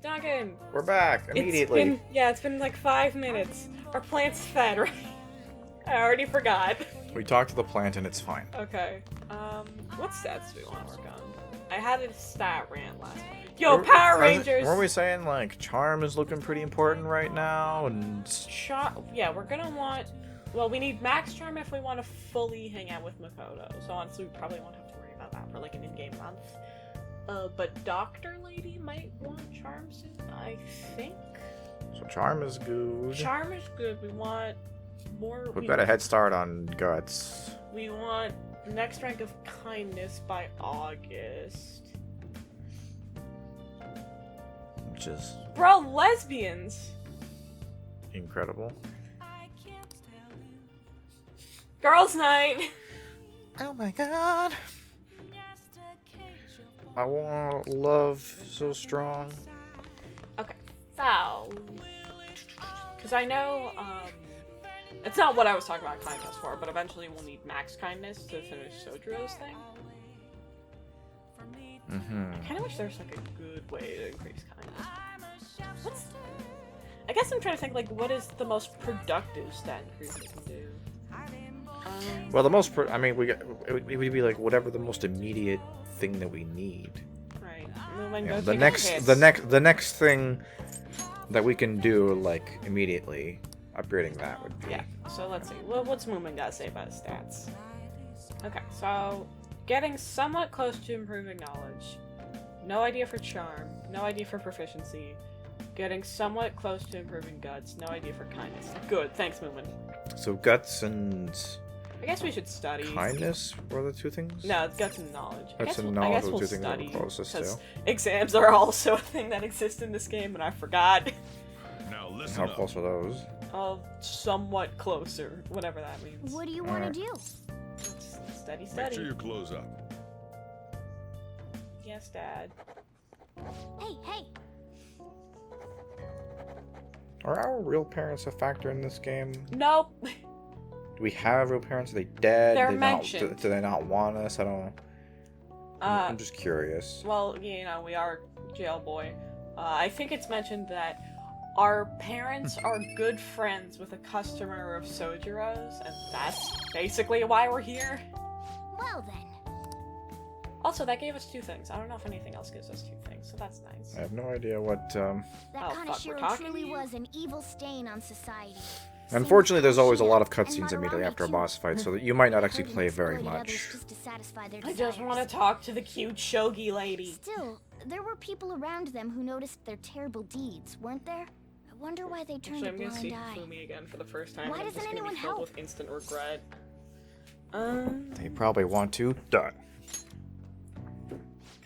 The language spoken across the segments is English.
Duncan! We're back immediately. It's been like 5 minutes. Our plant's fed, right? I already forgot. We talked to the plant and it's fine. Okay. What stats do we want to work on? I had a stat rant last time. Yo, Power Rangers! Weren't we saying, like, Charm is looking pretty important right now, and... Yeah, we're gonna want... Well, we need Max Charm if we want to fully hang out with Makoto, so honestly we probably won't have to worry about that for, like, an in-game month. But Doctor Lady might want Charm soon, I think? So Charm is good. Charm is good, we want more... We got a head start on Guts. We want next rank of Kindness by August. Which is... Bro, lesbians! incredible. Girls' night! Oh my god. I want love so strong. Okay, so... Because I know, it's not what I was talking about kindness for, but eventually we'll need max kindness to finish Sojiro's thing. I kind of wish there was, like, a good way to increase kindness. I guess I'm trying to think, like, what is the most productive stat increase we can do? Well, the most... it would be, like, whatever the most immediate thing that we need. Right. Yeah, the next thing that we can do, like, immediately, upgrading that would be... Yeah, so let's see. What's Moomin got to say about his stats? Okay, so... Getting somewhat close to improving knowledge. No idea for charm. No idea for proficiency. Getting somewhat close to improving guts. No idea for kindness. Good, thanks, Moomin. So Guts and... I guess we should study. Kindness were the two things? No, it's guts and knowledge. Guts and knowledge were the two things that were closest to. Exams are also a thing that exists in this game, and I forgot. Now listen How close are those? Somewhat closer, whatever that means. What do you want to do? Study. Make sure you close up. Yes, Dad. Hey! Are our real parents a factor in this game? Nope. Do we have real parents? Are they dead? They're do mentioned. they not want us? I don't... I'm just curious. Well, you know, we are jail boy. I think it's mentioned that our parents are good friends with a customer of Sojiro's, and that's basically why we're here. Well then. Also, that gave us 2 things. I don't know if anything else gives us 2 things, so that's nice. I have no idea what... That Oh, fuck, we're Kaneshiro talking truly to you? was an evil stain on society. Unfortunately, there's always a lot of And cutscenes Madarame immediately after a too. boss fight, so that you might not actually Heard him play very exploited much. others just to satisfy their I just want to desires. talk to the cute shogi lady. Still, there were people around them who noticed their terrible deeds, weren't there? I wonder why they turned Actually, a I'm gonna see blind eye. Fumi again for the first time. Why and I'm doesn't just gonna anyone be filled help? with instant regret. They probably want to. Done.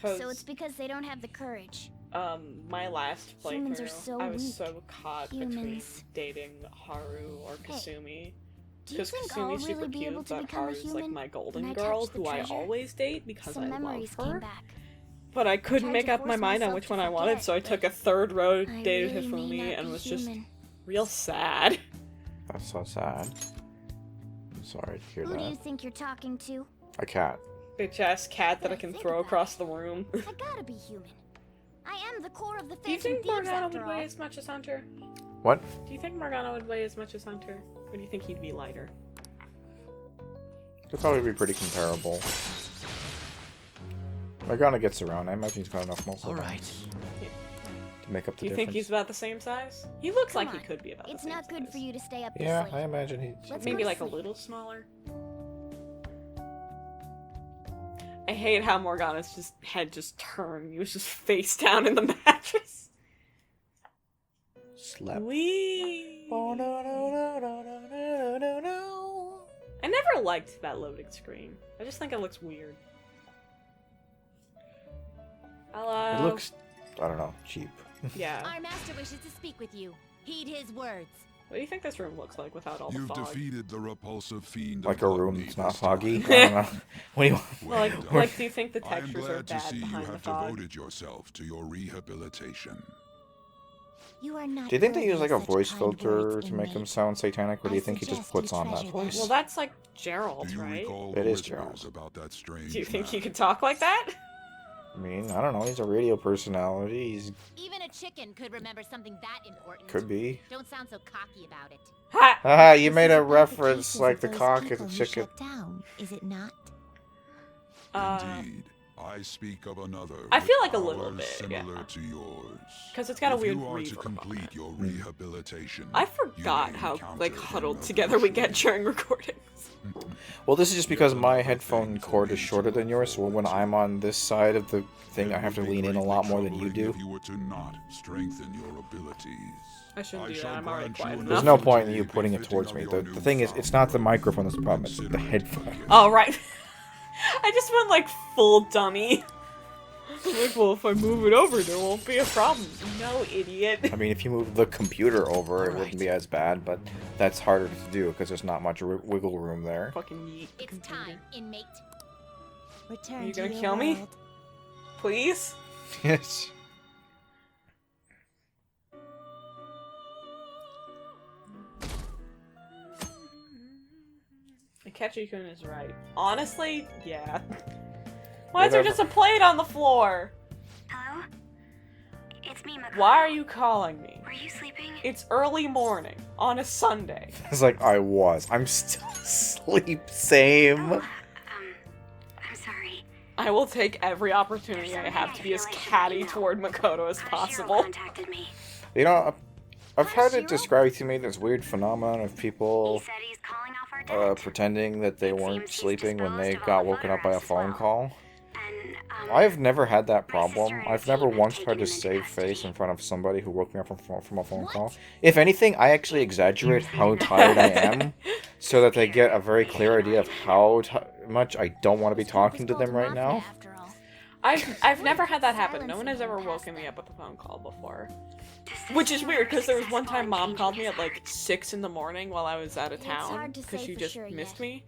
So it's because they don't have the courage. My last Humans are playthrough, so I was weak. so caught between Humans. dating Haru or Kasumi. Do you Because think I'll Kasumi's super really be able cute, to but become a Haru's like human my when golden I girl, touch the who I treasure? always date because Some I love memories came her. back. But I couldn't Tried make to up my force mind on myself which to one I wanted, forget, so I but took a third road, I dated really may Hifumi, not and be was just human. real sad. That's so sad. I'm sorry to hear Who do you that. think you're talking to? A cat. Bitch ass cat that I Gotta can think throw about across the room. I gotta be human. I am the core of the Do you Phantom think Thieves Morgana after would all. weigh as much as Hunter? What? Do you think Morgana would weigh as much as Hunter? Or do you think he'd be lighter? Could probably be pretty comparable. Morgana gets around. I imagine he's got enough muscle to make up the Do you difference. think he's about the same size? He looks Come like he on. could be about It's the same not good size. for you to stay up this Yeah, late. I imagine he... Let's Maybe go to like a sleep. little smaller. I hate how Morgana's head just turned. He was just face down in the mattress. Slept. Wee. I never liked that loading screen. I just think it looks weird. Hello. It looks, I don't know, cheap. Yeah. Our master wishes to speak with you. Heed his words. What do you think this room looks like without all the You've fog? defeated the repulsive fiend. Like of a room gluttony that's not this foggy. time. I don't know. What do you want? Well, Well like, do you think the I'm textures are glad to bad see you behind the have fog? devoted yourself to your rehabilitation. You are not Do you think they worthy use like of a such voice kind filter words, to make him inmate. sound satanic, or do you I think he just suggest you puts on that treasure voice? Well, that's like Gerald, Do you right? recall It the is whispers Gerald. about that strange Do you think man? he could talk like that? I mean, I don't know. He's a radio personality. He's Even a chicken could remember something that important. could be. Don't sound so cocky about it. Ha! Ah, you This made is a about the reference cases like of the those cock and people the who chicken. shut down, is it not? Indeed. I speak of another. I with feel like a little powers bit, similar yeah. to yours. 'Cause it's got a If weird you are to reverb on complete it. your rehabilitation, I you forgot may how like encounter huddled an together we get illusion. during recordings. Well, this is just because my another headphone thing for cord me is to shorter than look yours, so when forward I'm to. on this side of the thing, It I have to would be lean in a greatly lot more than you troubling do. If you were to not strengthen your abilities. I shouldn't do that. shall I'm already grant you quiet an There's enough. no point in you opportunity putting it befitting towards of me. your The thing is, it's not the microphone that's the problem, it's the Consider it headphone. a gift. Oh right. I just went like full dummy. Like, well, if I move it over, there won't be a problem. No, idiot. I mean, if you move the computer over, it wouldn't be as bad, but that's harder to do because there's not much wiggle room there. Fucking yeet. the It's computer. time, inmate. Return Are you to gonna your kill me? world. Please? Yes. Ketchy-kun is right. Honestly, yeah. Why is there Whatever. just a plate on the floor? Hello? It's me, Makoto. Why are you calling me? Were you sleeping? It's early morning on a Sunday. It's like, I'm still asleep, same. I'm sorry. I will take every opportunity I There's have something to be I as feel I should catty let you know. toward Makoto as Shiro possible. contacted me. You know, I've had Shiro? it described to me this weird phenomenon of He people said he's calling off our debt. pretending that they It weren't seems he's sleeping when they disposed of got all the woken up by a photographs as phone well. call. And, I've never had that my sister problem. and I've her never team have once taken tried to him into save face custody. in front of somebody who woke me up from a phone What? call. If anything, I actually exaggerate how tired I am so that they get a very clear idea of how much I don't want to be This group talking is to them called right Mafia, now. after all. I've never had that happen. No Silence one has and ever pass woken me them. up with a phone call before. Just Which is as weird, because there was one successful time in Mom changing called me his at like heart. 6 in the morning while I was out of It's town, hard to because say she for just sure missed yet. me.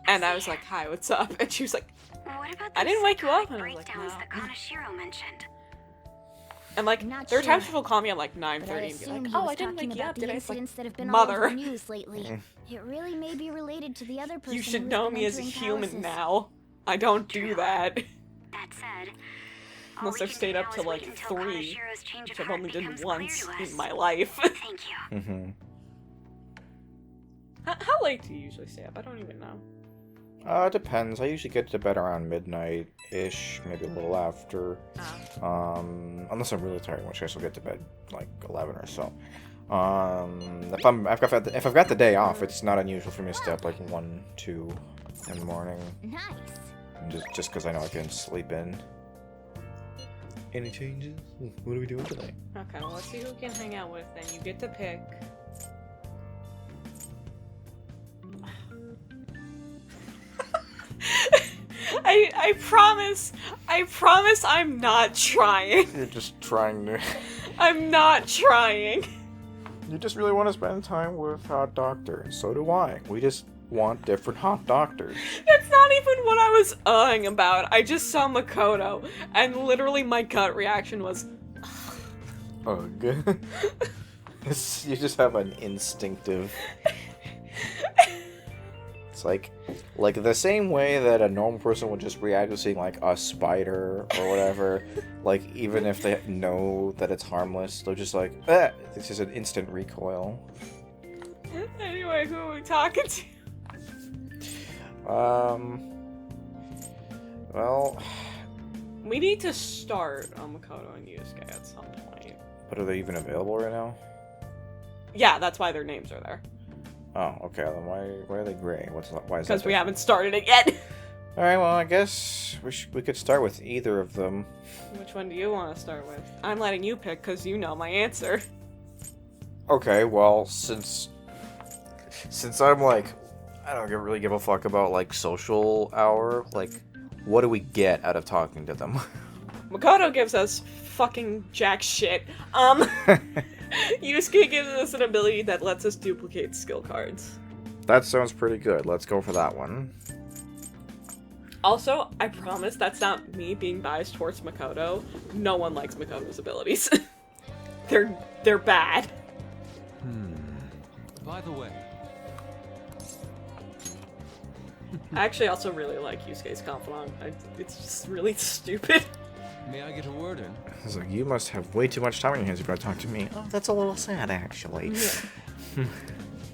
And I was like, hi, what's up? And she was like, What about I those didn't wake you up, psychotic and I was like, breakdowns no. that Kanashiro mentioned? and like, Not there are times sure. she'll call me at like But I 9:30 and be assume like, he oh, was I didn't talking wake you about up, the did I? It's like, incidents that have been all over mother. the news lately. It really may be related to the other person. You should who's know been me as a entering human palaces. now. I don't do that. That said, all Unless we I've can stayed do up now to is wait like until 3, Kanashiro's change which of I've heart only done becomes once clear to us. in my life. Thank you. Mm-hmm. How late do you usually stay up? I don't even know. It depends. I usually get to bed around midnight-ish, maybe a little after. Unless I'm really tired, in which case I'll get to bed like 11 or so. If I've got the day off, it's not unusual for me to stay up like 1, 2 in the morning, Nice. just because I know I can sleep in. Any changes? What are we doing today? Okay, well, let's see who we can hang out with, then. You get to pick. I promise I'm not trying. You're just trying to. I'm not trying. You just really want to spend time with hot doctors. So do I. We just want different hot doctors. That's not even what I was about. I just saw Makoto, and literally my gut reaction was, Ugh. You just have an instinctive. It's like the same way that a normal person would just react to seeing like a spider or whatever. Like even if they know that it's harmless, they're just like, eh. This is an instant recoil. anyway, who are we talking to? Well, We need to start on Makoto and Yusuke at some point. but are they even available right now? Yeah, that's why their names are there. Oh, okay. Then why are they gray? Why is that? Because we haven't started it yet. All right. Well, I guess we could start with either of them. Which one do you want to start with? I'm letting you pick because you know my answer. Okay. Well, since I'm like, I don't really give a fuck about like social hour. Like, what do we get out of talking to them? Makoto gives us fucking jack shit. Yusuke gives us an ability that lets us duplicate skill cards. That sounds pretty good. Let's go for that one. Also, I promise that's not me being biased towards Makoto. No one likes Makoto's abilities. They're bad. By the way, I actually also really like Yusuke's confidant. It's just really stupid. May I get a word in? I was like, you must have way too much time on your hands if you're going to talk to me. Oh, that's a little sad, actually. We're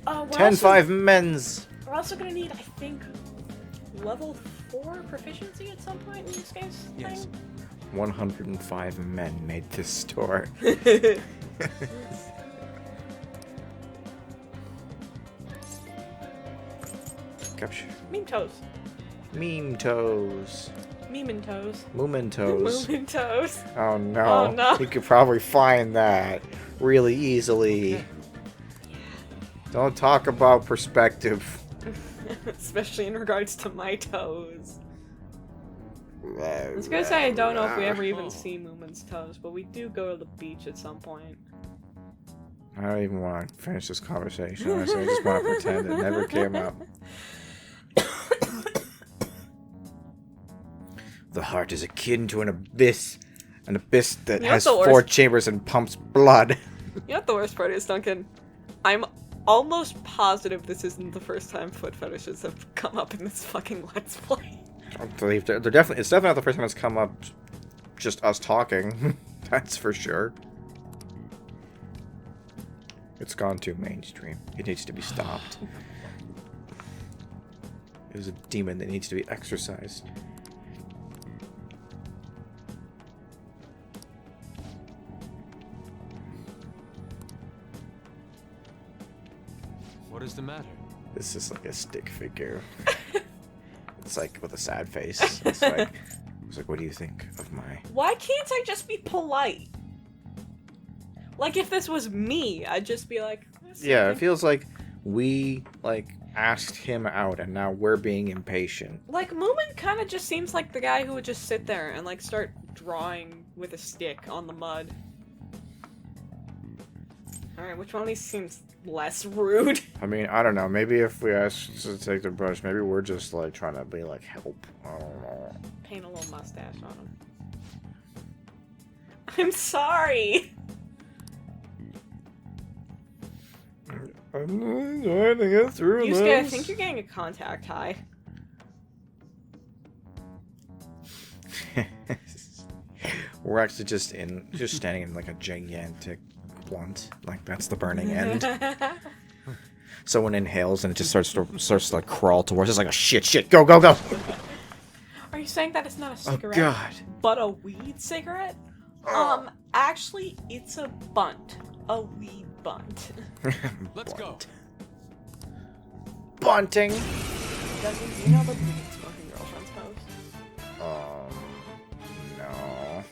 10-5 men's. We're also gonna need, I think, level 4 proficiency at some point in Yusuke's Yes. thing. 105 men made this store. Gosh. Meme toes. Meme toes. Meme toes. Moomin toes. Moomin toes. Oh no. Oh, no. You could probably find that really easily. Don't talk about perspective. Especially in regards to my toes. I was gonna say I don't know if we ever even see Moomin's toes, but we do go to the beach at some point. I don't even want to finish this conversation. Honestly. I just want to pretend it never came up. The heart is akin to an abyss that You know has what's the 4 worst? chambers and pumps blood. You know what the worst part is, Duncan? I'm almost positive this isn't the first time foot fetishes have come up in this fucking Let's Play. I believe they're definitely. It's definitely not the first time it's come up. Just us talking. That's for sure. It's gone too mainstream. It needs to be stopped. It was a demon that needs to be exorcised. What is the matter? This is like a stick figure. It's like with a sad face. It's like, what do you think of my? Why can't I just be polite? Like, if this was me, I'd just be like... Yeah, it feels like we asked him out, and now we're being impatient. Like, Moomin kind of just seems like the guy who would just sit there and, like, start drawing with a stick on the mud. Alright, which one of these seems less rude? I mean, I don't know. Maybe if we ask to take the brush, maybe we're just, trying to be, help. I don't know. Paint a little mustache on him. I'm sorry! I'm trying to get through Yusuke, I think you're getting a contact high. We're actually just standing in, a gigantic blunt. That's the burning end. Someone inhales and it just starts to crawl towards us like a shit, go. Are you saying that it's not a cigarette, God. but a weed cigarette? Actually, it's a bunt. A weed bunt. Let's go. Bunting. Doesn't you know the weed smoking girlfriend's pose? No.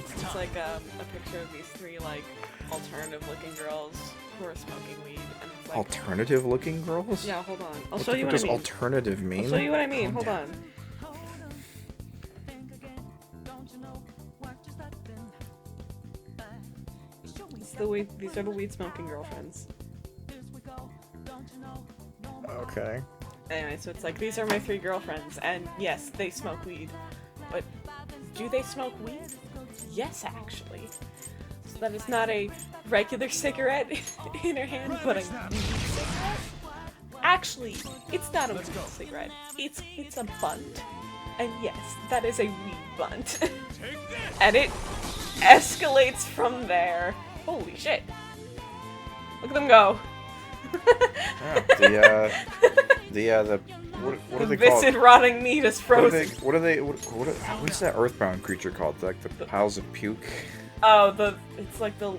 It's like a picture of these 3 alternative-looking girls who are smoking weed, and it's like Alternative-looking girls? yeah. Hold on, I'll What show the you fuck what I does mean. alternative mean? I'll show you what I mean. Hold on. These are the weed smoking girlfriends. Okay. Anyway, so it's like, these are my 3 girlfriends, and yes, they smoke weed. But do they smoke weed? Yes, actually. So that is not a regular cigarette in her hand, but a weed cigarette? Actually, it's not a weed cigarette. It's a bunt. And yes, that is a weed bunt. And it escalates from there. Holy shit. Look at them go. Yeah, what are The they called? viscid rotting meat is frozen. What is that earthbound creature called? Like the piles of puke? Oh, it's like the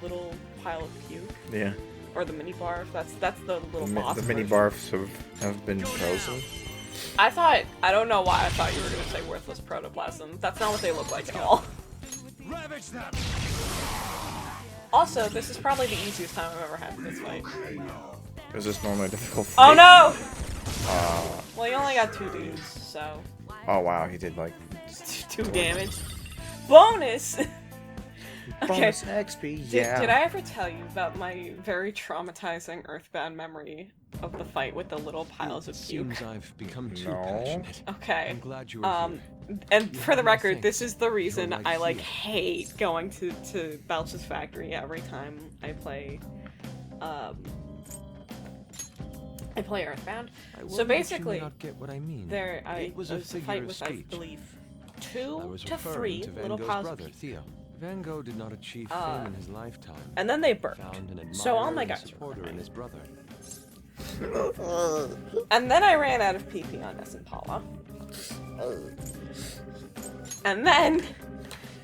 little pile of puke. Yeah. Or the mini barf. That's the little boss. The mini version. barfs have been frozen. I don't know why I thought you were gonna say worthless protoplasm. That's not what they look like at all. Ravage them! Also, this is probably the easiest time I've ever had in this fight. Is this normally a difficult Oh fight? no! Well, you only got 2 dudes, so Oh wow, he did 2 damage. Bonus! Okay. bonus XP. Yeah. Did I ever tell you about my very traumatizing Earthbound memory of the fight with the little piles of puke? Seems I've become too No. passionate. Okay. I'm glad you were here. And for the record, this is the reason You're I like hate going to Belch's factory every time I play I play Earthbound. I So worry that you basically, may not get what I mean. it was a figure fight of with, I speech. believe, I 2 was to referring 3 to Van little Gogh's piles of brother, puke. Theo. Van Gogh did not achieve fame in his lifetime. And then they burped. Found an So all my admirer and guys were supporter in crying. his brother. And then I ran out of PP on S and Paula. And then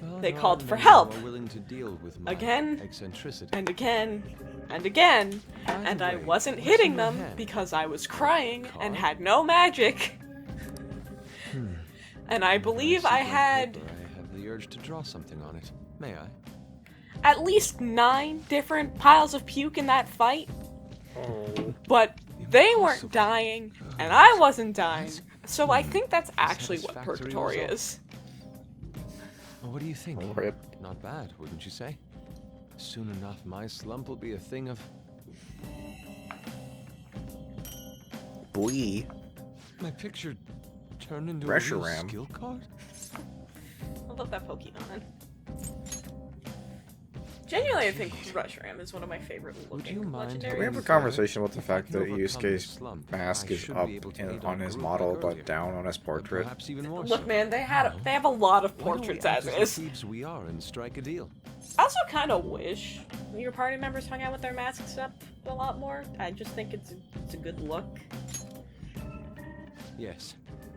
Well, They there called are for men help. who are willing to deal with my Again. eccentricity. and again and again, By the and I way, wasn't what's hitting in your them hand? because I was crying and Car? had no magic. Hmm. And I believe see I blank had paper. I have the urge to draw something on it. May I? at least 9 different piles of puke in that fight. But they weren't dying, and I wasn't dying. So I think that's actually what Satisfactory purgatory result. is. Well, what do you think? Rip. Not bad, wouldn't you say? Soon enough, my slump will be a thing of... Boy. My picture turned into Pressure a real ram. skill card? I love that Pokemon. Genuinely, I think Reshiram is one of my favorite Would looking you mind Can legendaries. we have a Further, conversation about the if I fact can that overcome Yusuke's this slump, mask I is should up be able to lead on our his group model, like but earlier. down on his But portrait? perhaps even more Look, so. man, they have a lot of Why don't we portraits act as the is. thieves we are and strike a deal. I also kind of wish your party members hung out with their masks up a lot more. I just think it's a good look. Yes.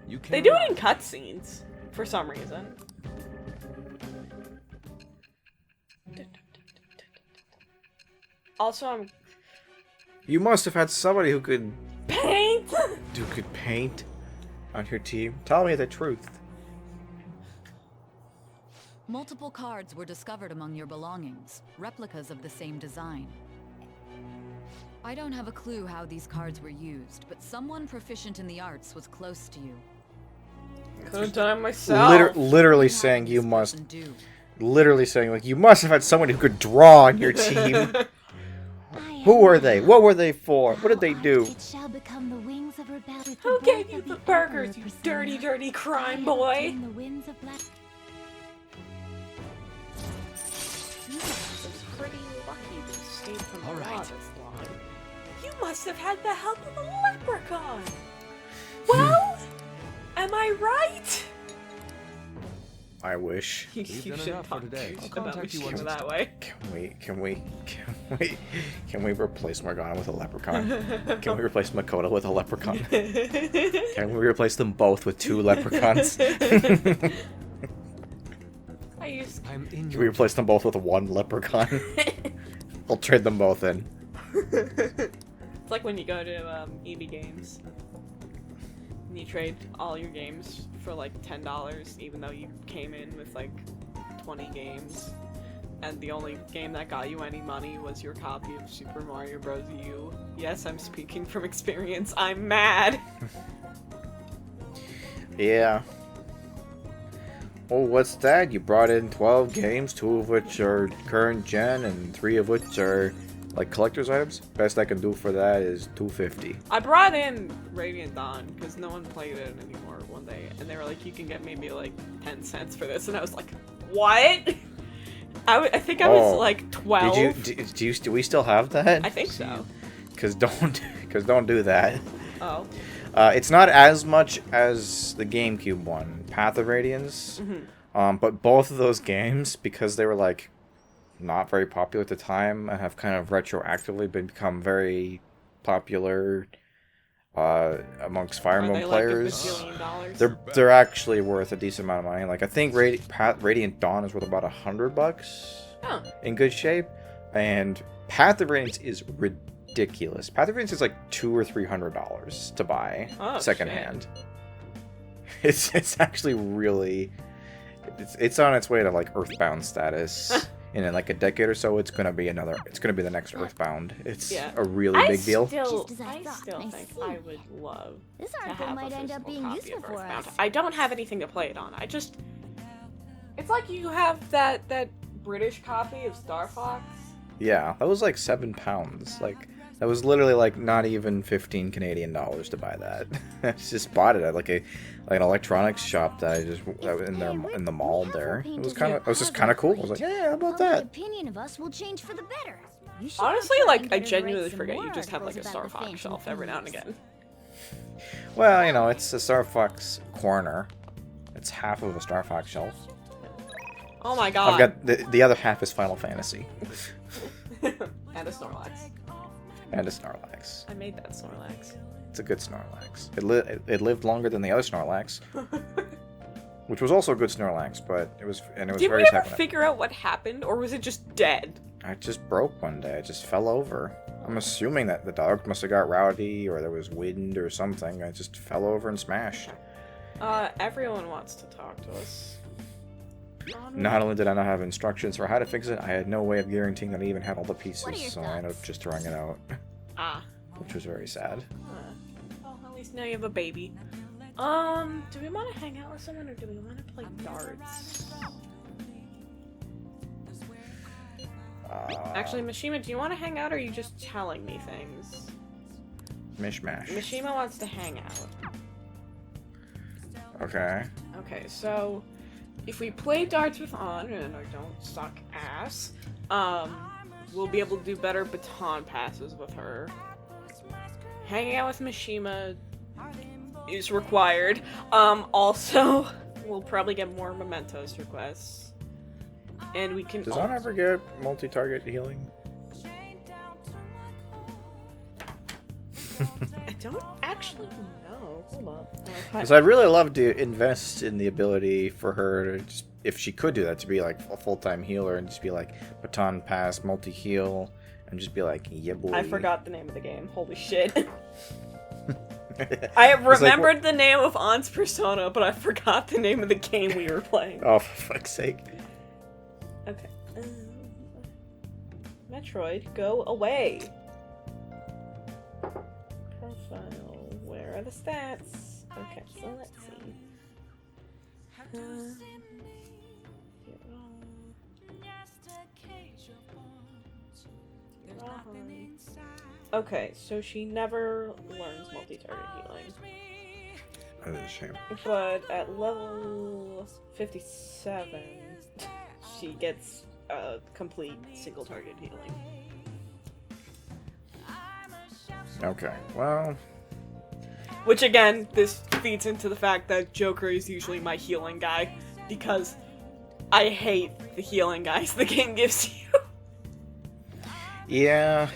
You can They do rely- it in cutscenes for some reason. Also, I'm You must have had somebody who could paint. paint on your team. Tell me the truth. Multiple cards were discovered among your belongings, replicas of the same design. I don't have a clue how these cards were used, but someone proficient in the arts was close to you. Could have done it myself. Literally What did saying you this must. person do? Literally saying like you must have had someone who could draw on your team. Who were they? What were they for? What did they do? It shall become the wings of rebellion. with Who the gave breath you of the the burgers, Emperor, you Persona. dirty, dirty I crime have boy? obtained the winds of black. You was pretty lucky to escape from the All law right. this long. You must have had the help of a leprechaun. Well, am I right? I wish. You We've done should enough for talk today. I'll about contact you Mishima once it's that way. Can we replace Morgana with a leprechaun? Can we replace Makoto with a leprechaun? Can we replace them both with 2 leprechauns? I used I'm in Can we your... replace them both with 1 leprechaun? I'll trade them both in. It's like when you go to EB Games and you trade all your games for like $10, even though you came in with like 20 games, and the only game that got you any money was your copy of Super Mario Bros. U. Yes, I'm speaking from experience. I'm mad. Yeah. Oh, what's that? You brought in 12 games, 2 of which are current gen, and 3 of which are like collector's items. Best I can do for that is $250. I brought in Radiant Dawn because no one played it anymore one day, and they were like, "You can get maybe like 10 cents for this," and I was like, "What?" I think I was Oh. like 12. Do we still have that? I think so. Cause don't do that. Oh. It's not as much as the GameCube one, Path of Radiance. But both of those games, because they were like not very popular at the time, and have kind of retroactively become very popular amongst Fire Are Emblem they like a players. bajillion dollars? They're actually worth a decent amount of money. Like I think Radiant Dawn is worth about $100 Oh. in good shape, and Path of Radiance is ridiculous. Path of Radiance is like $200 or $300 to buy Oh, secondhand. It's actually really it's on its way to like Earthbound status. And in like a decade or so, it's gonna be the next Earthbound. It's Yeah. a really big deal. Just as I I thought. still I think see. I would love This to article have might a end up physical being copy useful of for Earthbound. us. I don't have anything to play it on. It's like you have that British copy of Star Fox. Yeah, that was like £7. Like that was literally like not even 15 Canadian dollars to buy that. I just bought it at like an electronics shop that in the mall there. It was just kind of cool. I was like, yeah, how about The that? opinion of us will change for the better. You should Honestly, try like, and I get her to genuinely write some forget you more just have, like, a articles Star about the Fox Phantom shelf every now and Thieves. again. Well, you know, it's a Star Fox corner. It's half of a Star Fox shelf. Oh my god. I've got the other half is Final Fantasy And a Snorlax. and a Snorlax. I made that Snorlax. It's a good Snorlax. It lived longer than the other Snorlax, which was also a good Snorlax, but it was Did very we ever sad. figure out what happened, or was it just dead? I just broke one day. I just fell over. I'm assuming that the dog must have got rowdy, or there was wind or something. I just fell over and smashed. Everyone wants to talk to us. Not only did I not have instructions for how to fix it, I had no way of guaranteeing that I even had all the What are pieces, your so I ended up thoughts? just throwing it out, Ah. which was very sad. Well, at least now you have a baby. Do we want to hang out with someone, or do we want to play darts? Actually, Mishima, do you want to hang out, or are you just telling me things? Mishmash. Mishima wants to hang out. Okay. Okay, so if we play darts with An and I don't suck ass, we'll be able to do better baton passes with her. Hanging out with Mishima is required. Also, we'll probably get more mementos requests. And we can. Does Anna ever get multi-target healing? I don't actually know. Hold on. Because I'd really love to invest in the ability for her to just, if she could do that, to be like a full-time healer and just be like baton pass, multi-heal, and just be like, yeah boy. I forgot the name of the game. Holy shit. I It's like, remembered the name of An's persona, but I forgot the name of the game we were playing. oh, for fuck's sake. Okay. Metroid, go away. Profile. Where are the stats? Okay, so let's see. Okay, so she never learns multi-target healing. That is a shame. But at level 57, she gets complete single target healing. Okay, well, Which again, this feeds into the fact that Joker is usually my healing guy, because I hate the healing guys the game gives you. yeah.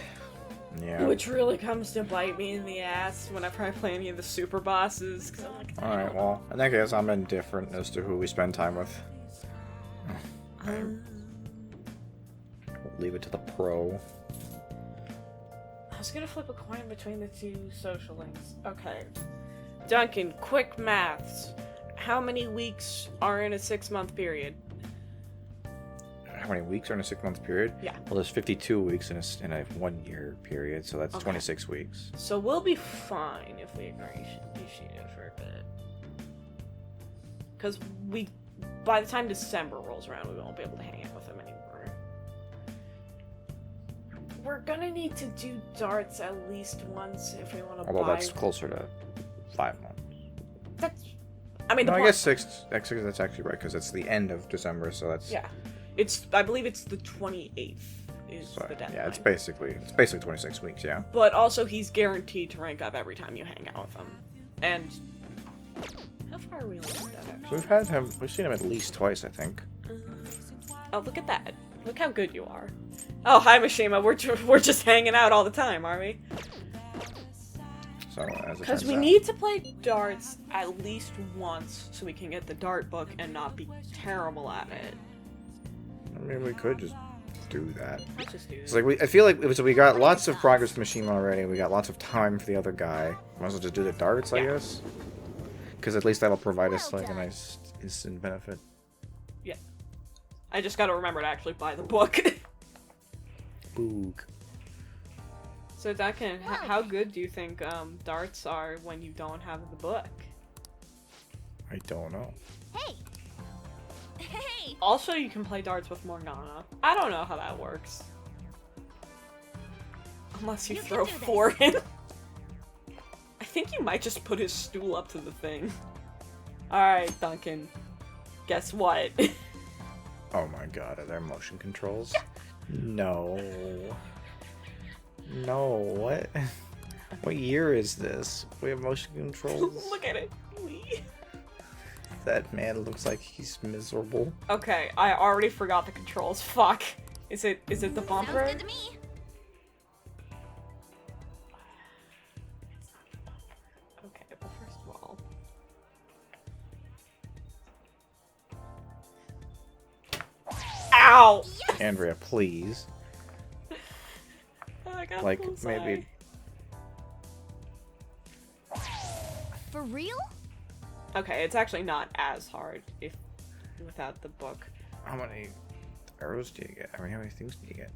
Yeah. Which really comes to bite me in the ass whenever I play any of the super bosses, because I'm like, Alright, well, in that case, I'm indifferent as to who we spend time with. We'll leave it to the pro. I was gonna flip a coin between the two social links. Okay. Duncan, quick maths. How many weeks are in a 6-month period? How many weeks are in a 6-month period? Yeah. Well, there's 52 weeks in a 1-year period, so that's Okay. 26 weeks. So we'll be fine if we ignore Yoshida for a bit. Because by the time December rolls around, we won't be able to hang out with him anymore. We're gonna need to do darts at least once if we want to Although buy... that's closer to 5 months. That's... I mean, No, the I point- guess 6, that's actually right, because it's the end of December, so that's... Yeah. I believe it's the 28th is So, the deadline. yeah, it's basically 26 weeks, yeah. But also, he's guaranteed to rank up every time you hang out with him. And... How far are we along with that, actually? We've seen him at least twice, I think. Oh, look at that. Look how good you are. Oh, hi, Mishima. We're just hanging out all the time, are we? So, as it Because turns we out. need to play darts at least once so we can get the dart book and not be terrible at it. I mean, we could just do that. Let's just do It's this. like I feel like we got lots of progress with Mishima already. We got lots of time for the other guy. Might as well just do the darts, I Yeah. guess. Because at least that'll provide us like a nice instant benefit. Yeah. I just gotta remember to actually buy the book. Boog. So, Duncan, how good do you think darts are when you don't have the book? I don't know. Hey! Hey! Also, you can play darts with Morgana. I don't know how that works. Unless you You can throw do this. 4 in. I think you might just put his stool up to the thing. Alright, Duncan. Guess what? Oh my god, are there motion controls? No. No, what? What year is this? We have motion controls. Look at it. Wee. That man looks like he's miserable. Okay, I already forgot the controls. Fuck. Is it the Sounds bumper? good to me. Okay, well first of all. Ow! Andrea, please. I got Like, bullseye. maybe. For real? Okay, it's actually not as hard if without the book. How many arrows do you get? I mean, how many things do you get?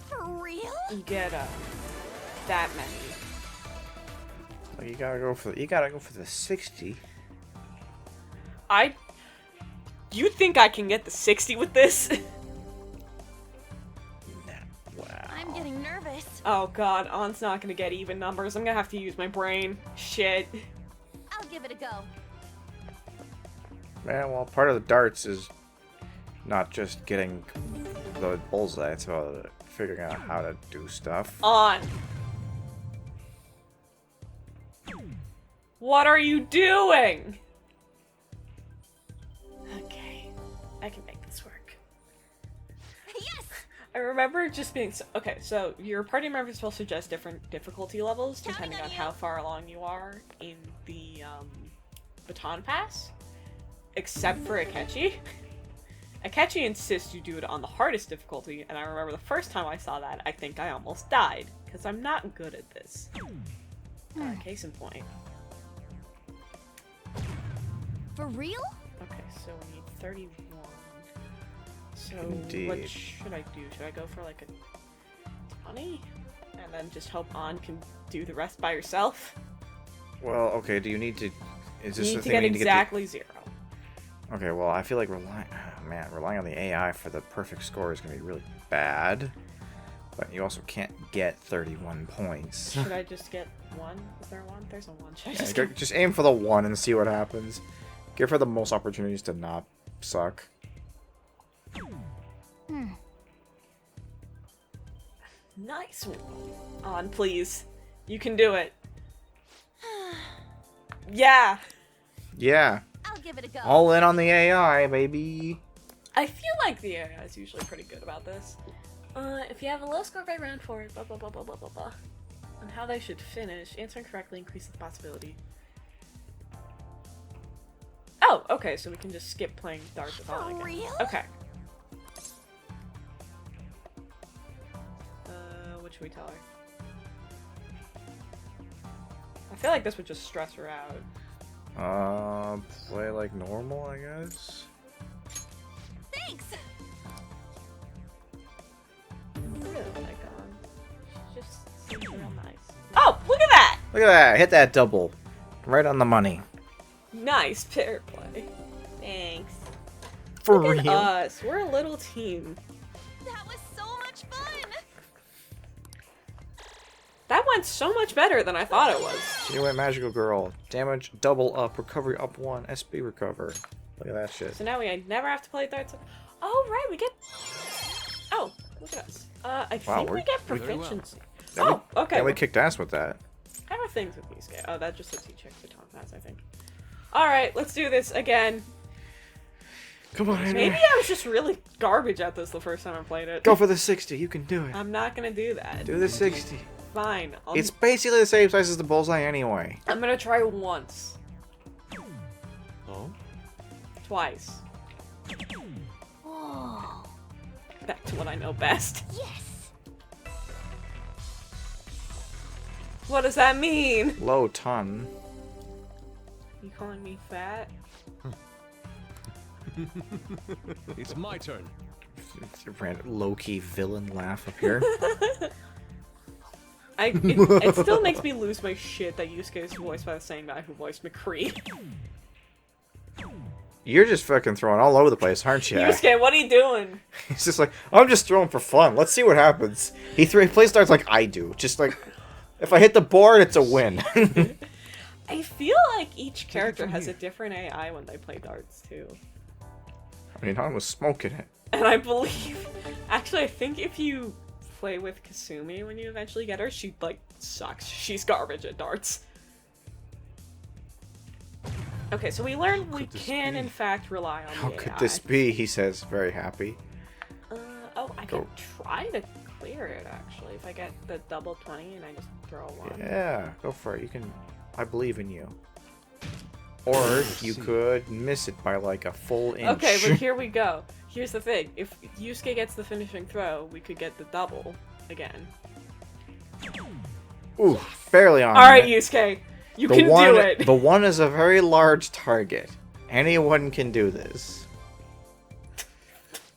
For real? You get that many. Like, you gotta go for the 60. You think I can get the 60 with this? Wow. I'm getting nervous. Oh god, On's not gonna get even numbers. I'm gonna have to use my brain. Shit. I'll give it a go. Man, well, part of the darts is not just getting the bullseye, it's about figuring out how to do stuff. On. What are you doing? Okay, I can make this work. Yes! I remember just being okay. So your party members will suggest different difficulty levels depending on how far along you are in the baton pass, except for Akechi. Akechi insists you do it on the hardest difficulty, and I remember the first time I saw that, I think I almost died because I'm not good at this. Case in point. For real? Okay, so we need 31. So Indeed. what should I do? Should I go for like a 20? And then just hope On can do the rest by herself? Well, okay, do you need to... Is You this need the to thing get we need exactly 0. Okay, well, I feel like relying on the AI for the perfect score is going to be really bad. But you also can't get 31 points. Should I just get 1? Is there a 1? There's a 1. Should I Yeah, just go- get... just aim for the 1 and see what happens. Give her the most opportunities to not suck. Nice one. On, please. You can do it. Yeah. Yeah, I'll give it a go. all in on the AI, baby. I feel like the AI is usually pretty good about this. If you have a low score by round 4, blah blah blah blah blah blah blah. And how they should finish, answering correctly increases the possibility. Oh, okay, so we can just skip playing darts with On again. For real? Okay. What should we tell her? I feel like this would just stress her out. Play like normal, I guess. Thanks! Really like On. She just seems real nice. Oh, look at that! Look at that, hit that double. Right on the money. Nice pair play. Thanks. For Look at real. us. We're a little team. That was so much fun! That went so much better than I thought it was. You went magical girl. Damage double up, recovery up 1, SB recover. Look at that shit. So now we never have to play darts. Oh, right, we get... Oh, look at us. I think we we're- get Very well. proficiency. Yeah, Oh, okay. Yeah, we kicked ass with that. How are things with these guys? Oh, that just lets you check the top pass, I think. Alright, let's do this again. Come on, Maybe Andrea. I was just really garbage at this the first time I played it. Go for the 60. You can do it. I'm not gonna do that. Do the 60. Fine. It's basically the same size as the bullseye anyway. I'm gonna try once. Oh? Twice. Whoa. Back to what I know best. Yes! What does that mean? Low ton. You calling me fat? It's my turn. It's a random low-key villain laugh up here. It still makes me lose my shit that Yusuke is voiced by the same guy who voiced McCree. You're just fucking throwing all over the place, aren't you? Yusuke, what are you doing? He's just like, I'm just throwing for fun. Let's see what happens. He plays darts like I do. Just like, if I hit the board, it's a win. I feel like each character has a different AI when they play darts, too. I mean, Han was smoking it. And I believe... Actually, I think if you play with Kasumi when you eventually get her. She, like, sucks. She's garbage at darts. Okay, so we learned we can, in fact, rely on How the could AI. this be? He says, very happy. Oh, I Go. can try to clear it, actually, if I get the double 20 and I just throw a 1. Yeah, go for it. You can. I believe in you. Or you could miss it by like a full inch. Okay, but here we go. Here's the thing. If Yusuke gets the finishing throw, we could get the double again. Ooh, barely on. Alright, it. Yusuke. You The can one, do it. The 1 is a very large target. Anyone can do this.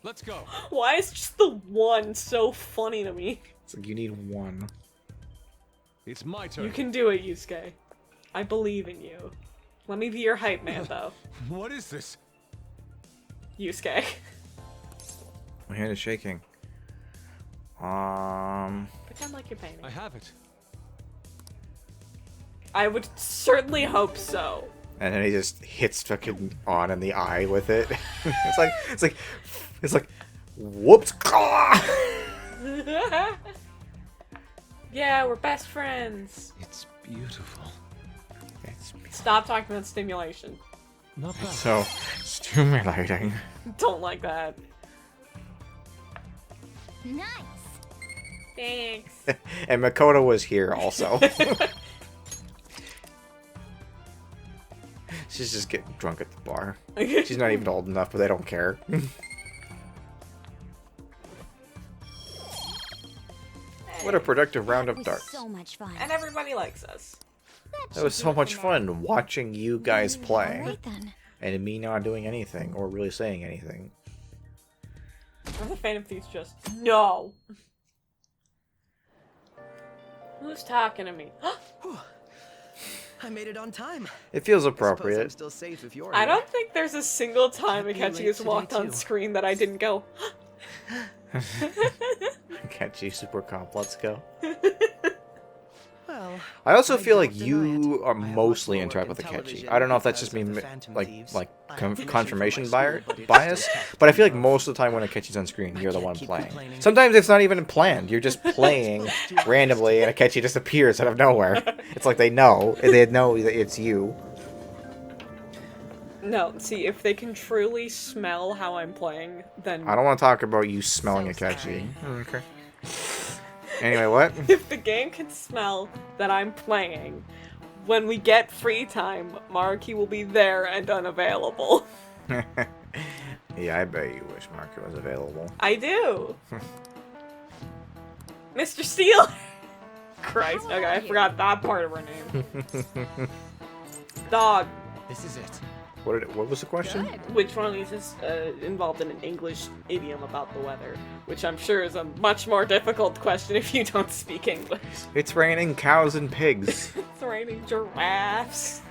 Let's go. Why is just the 1 so funny to me? It's like you need 1. It's my turn. You can do it, Yusuke. I believe in you. Let me be your hype man, though. What is this? Yusuke. My hand is shaking. Pretend like you're painting. I have it. I would certainly hope so. And then he just hits fucking on in the eye with it. it's like, whoops. Yeah, we're best friends. It's beautiful. Stop talking about stimulation. Not bad. So stimulating. Don't like that. Nice. Thanks. And Makoto was here also. She's just getting drunk at the bar. She's not even old enough, but they don't care. What a productive round of That was darts. so much fun. And everybody likes us. That was so much fun watching you guys play. Alright then. And me not doing anything or really saying anything. I'm the fan of these just no. Who's talking to me? I made it on time. It feels Suppose I'm appropriate. still safe if you're I here. don't think there's a single time Can't be Akechi late has today, walked on too. screen that I didn't go. Catchy, super comp, let's go. Well, I also feel don't like deny you it. are I have mostly much more interact work with in Akechi. television I don't know if that's just because me, of the Phantom like Thieves. like I have permission confirmation from my bias, school, but it's bias. still tough. But I feel like most of the time when Akechi's on screen, you're the can't one keep playing. complaining. Sometimes it's not even planned. You're just playing randomly, and Akechi just appears out of nowhere. It's like they know that it's you. No, see, if they can truly smell how I'm playing, then I don't want to talk about you smelling So Akechi. Okay. Anyway, what? if the game can smell that I'm playing, when we get free time, Maruki will be there and unavailable. Yeah, I bet you wish Marco was available. I do. Mr. Steele. Christ, okay, I forgot that part of her name. Dog. This is it. What was the question? Which one of these is involved in an English idiom about the weather? Which I'm sure is a much more difficult question if you don't speak English. It's raining cows and pigs. It's raining giraffes.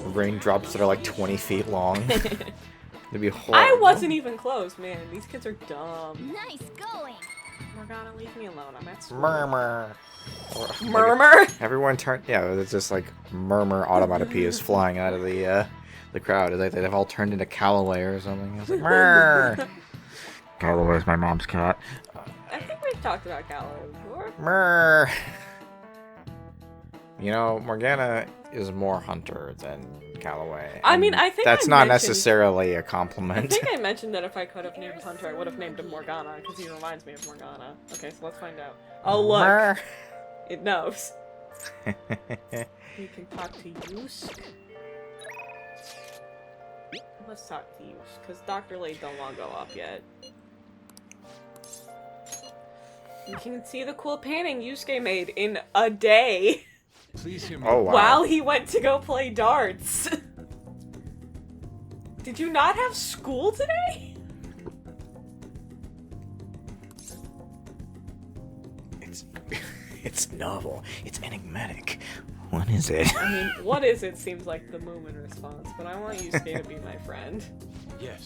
Raindrops that are like 20 feet long. It'd be horrible. I wasn't even close, man. These kids are dumb. Nice going. Morgana, leave me alone. I'm at school. Murmur. Murmur. Everyone turned. Yeah, it's just like murmur automatopoeias flying out of the crowd. It's like they've all turned into Callaway or something. It's like murr. Callaway's my mom's cat. I think we've talked about Callaway before. Murr. You know, Morgana is more hunter than Callaway. I mean, and I think that's I not mentioned- necessarily a I compliment. think I mentioned that if I could have named Hunter, I would have named him Morgana, because he reminds me of Morgana. Okay, so let's find out. Oh, look. Murr. It knows. We can talk to Yusk. Let's talk to Yusk, because Dr. Lade don't want to go up yet. You can see the cool painting Yusuke made in a day Please hear me. Oh wow. while he went to go play darts. Did you not have school today? It's novel. It's enigmatic. What is it? I mean, what is it seems like the Moomin response, but I want Yusuke to be my friend. Yes.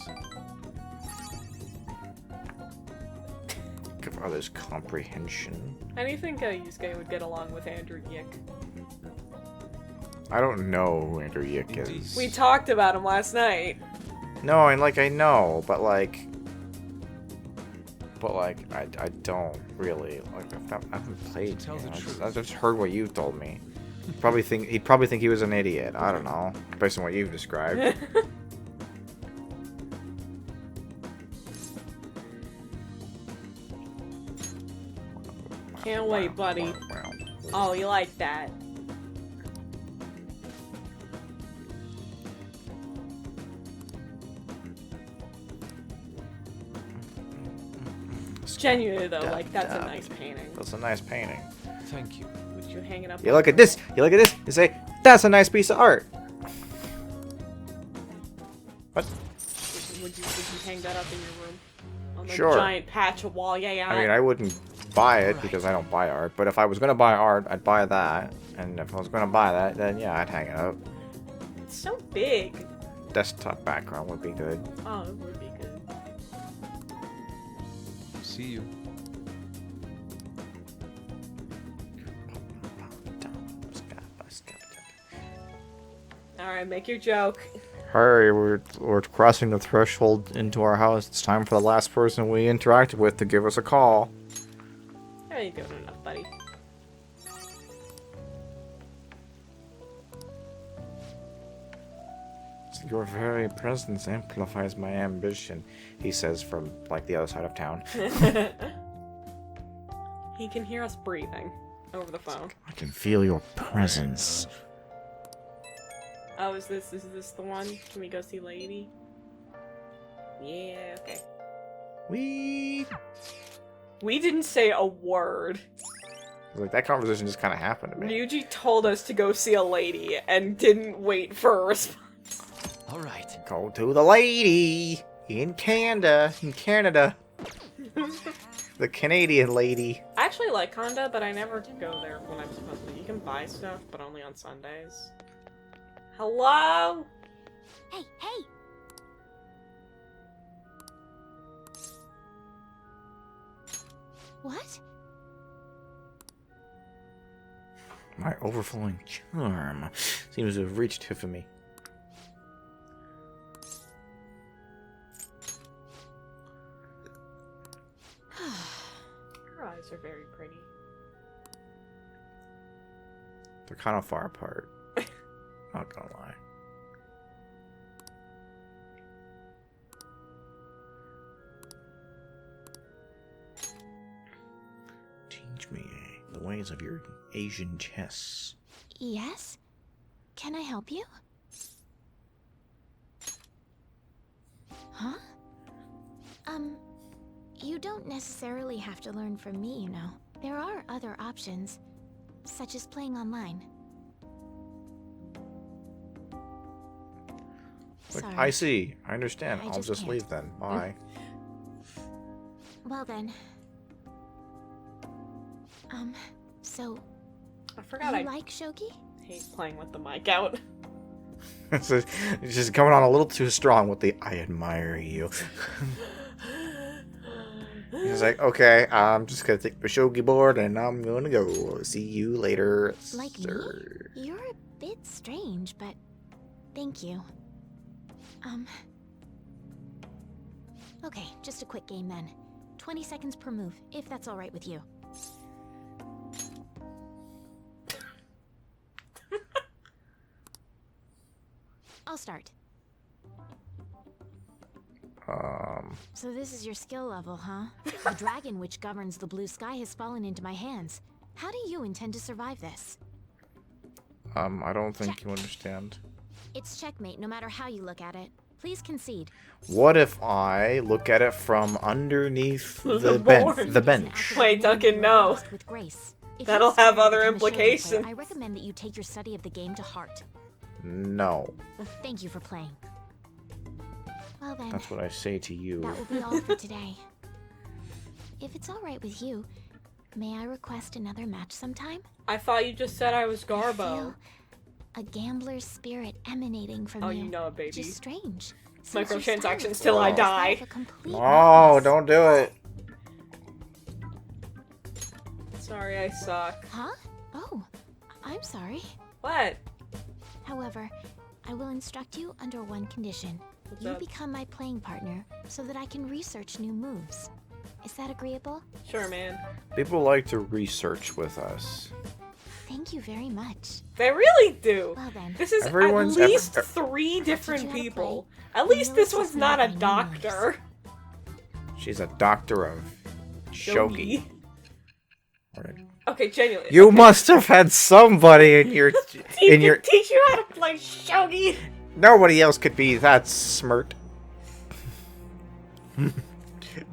Give others comprehension. How do you think Yusuke would get along with Andrew Yick? I don't know who Andrew Yick is. We talked about him last night. No, and like I know, but like but like I don't really like. I haven't played. To tell the truth. I just heard what you told me. He'd probably think he was an idiot. I don't know, based on what you've described. Can't wait, buddy. Oh, you like that? Genuinely though, like that's a nice painting. That's a nice painting. Thank you. Would you hang it up? You look at this. You look at this. You say, "That's a nice piece of art." What? Would you hang that up in your room? On the Sure. giant patch of wall, yeah. I mean, I wouldn't buy it because I don't buy art. But if I was gonna buy art, I'd buy that. And if I was gonna buy that, then yeah, I'd hang it up. It's so big. Desktop background would be good. Oh, it would be good. See you. Alright, make your joke. Hurry, we're crossing the threshold into our house. It's time for the last person we interacted with to give us a call. You ain't doing enough, buddy. Your very presence amplifies my ambition, he says from, like, the other side of town. He can hear us breathing over the phone. I can feel your presence. Oh, is this the one? Can we go see Lady? Yeah, okay. We didn't say a word. like that conversation just kind of happened to me. Ryuji told us to go see a lady and didn't wait for a response. All right. Go to the lady in Canada. The Canadian lady. I actually like Honda, but I never go there when I'm supposed to. You can buy stuff, but only on Sundays. Hello? Hey, hey! What? My overflowing charm seems to have reached Tiffany. Her eyes are very pretty. They're kind of far apart. Not gonna lie. Teach me the ways of your Asian chess. Yes? Can I help you? Huh? You don't necessarily have to learn from me, you know. There are other options, such as playing online. Like, Sorry. I see. I understand. I I'll just just can't. leave then. Bye. Well then. So, I forgot you I like shogi? hate playing with the mic out. It's just coming on a little too strong with the "I admire you." He's like, "Okay, I'm just gonna take the shogi board and I'm gonna go. See you later, Like sir." me? You're a bit strange, but thank you. Okay, just a quick game then. 20 seconds per move, if that's alright with you. I'll start. So this is your skill level, huh? The dragon which governs the blue sky has fallen into my hands. How do you intend to survive this? I don't think you understand. It's checkmate no matter how you look at it. Please concede. What if I look at it from underneath The the board. bench? Wait, Duncan, no. With grace. If That'll you aspire have to other become a shogi player, implications. I recommend that you take your study of the game to heart. No, Thank you for playing. Well then, that's what I say to you. that will be all for today. If it's alright with you, may I request another match sometime? I thought you just said I was I Garbo. feel a gambler's spirit emanating from Oh, you. you know it, baby. Just strange. Since your Microtransactions style is till I that die. of a complete Oh, weakness. don't do it. Sorry, I suck. Huh? Oh, I'm sorry. What? However, I will instruct you under one condition. What's You that? become my playing partner so that I can research new moves. Is that agreeable? Sure, man. People like to research with us. Thank you very much. They really do. Well then. This is Everyone's at least ever- 3 different Teach you how to people. play. At least You this know was it's not a just not my doctor. She's a doctor of shogi. Okay, genuinely. You okay. must have had somebody in your He in your. can teach you how to play shogi. Nobody else could be that smart.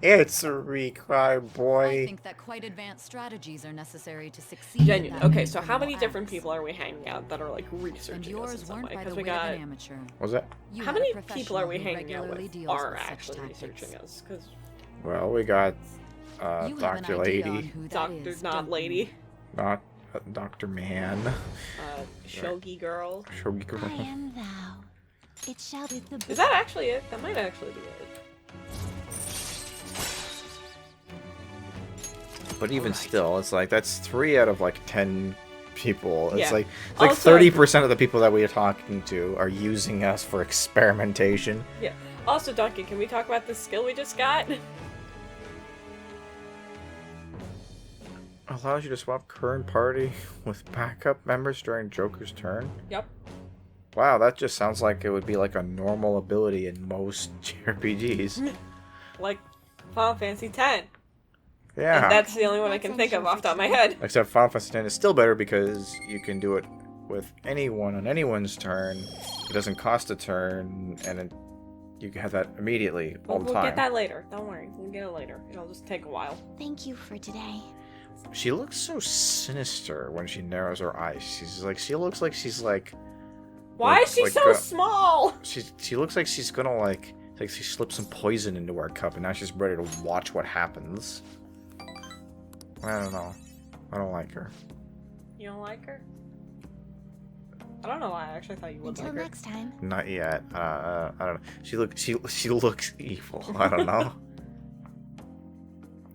It's a recry, I boy. think that quite advanced strategies are necessary to succeed. in Genuinely. that Okay, so how many criminal different acts. people are we hanging out that are like And researching this in yours some weren't way? by Because the we way got. of an amateur. What's that? You How had a many people are professional we who hanging out regularly with deals are with such actually tactics. researching us? Because Well, we got You have an Doctor idea on Lady, who that Doctor is, not don't you? lady, not Doctor Man, shogi girl. Shogi Girl. I am thou. It shall be the Is that actually it? That might actually be it. But even Alright. still, it's like that's 3 out of like 10 people. It's Yeah. like it's like Also- 30% of the people that we are talking to are using us for experimentation. Yeah. Also, Duncan, can we talk about this skill we just got? Allows you to swap current party with backup members during Joker's turn. Yep. Wow, that just sounds like it would be like a normal ability in most JRPGs. Like Final Fantasy X. Yeah. And that's the only one I can think of off the top of my head. Except Final Fantasy X is still better because you can do it with anyone on anyone's turn. It doesn't cost a turn, and you can have that immediately all the We'll time. get that later. Don't worry. We'll get it later. It'll just take a while. Thank you for today. She looks so sinister when she narrows her eyes. She looks like she's like Why is she like, so small? she looks like she's gonna like she slipped some poison into her cup and now she's ready to watch what happens. I don't know. I don't like her. You don't like her? I don't know why. I actually thought you would Until like her. next time. Not yet. I don't know. She looks evil. I don't know.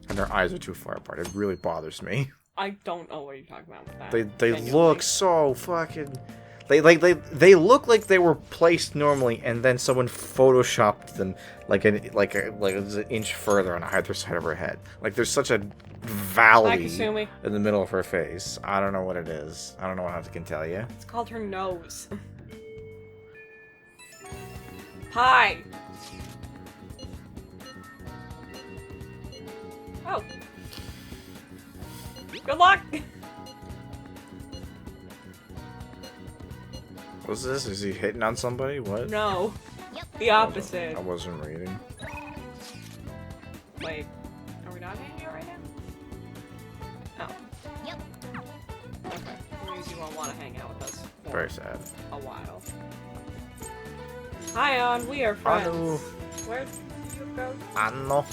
And her eyes are too far apart. It really bothers me. I don't know what you're talking about with that. They Genuinely. look so fucking. They look like they were placed normally, and then someone photoshopped them like an inch further on either side of her head. Like there's such a valley Nakasumi. in the middle of her face. I don't know what it is. I don't know what I can tell you. It's called her nose. Hi. Oh. Good luck. What's this? Is he hitting on somebody? What? No. The opposite. I wasn't reading. Wait. Are we not hanging out right now? Oh. Yep. Okay. Maybe you won't want to hang out with us for Very sad. a while. Hi, On. We are friends. Anu. Where'd you go? Anno.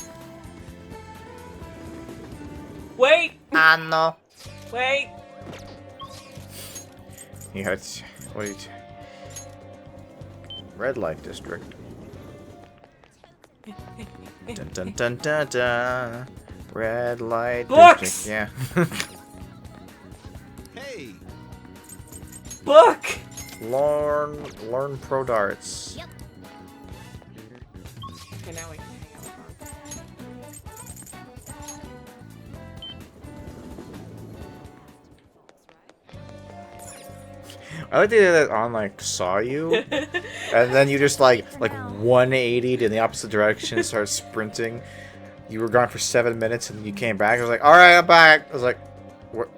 Wait! Anno. Wait! Yeah, it's wait. Red light district. Dun dun dun dun dun. Red light Books! district. Yeah. Hey, Book! learn pro darts. Yep. Okay, now we can hang out with I like the idea that On like saw you, On. and then you just like 180 in the opposite direction and started sprinting. You were gone for 7 minutes and you came back. I was like, all right, I'm back. I was like, what?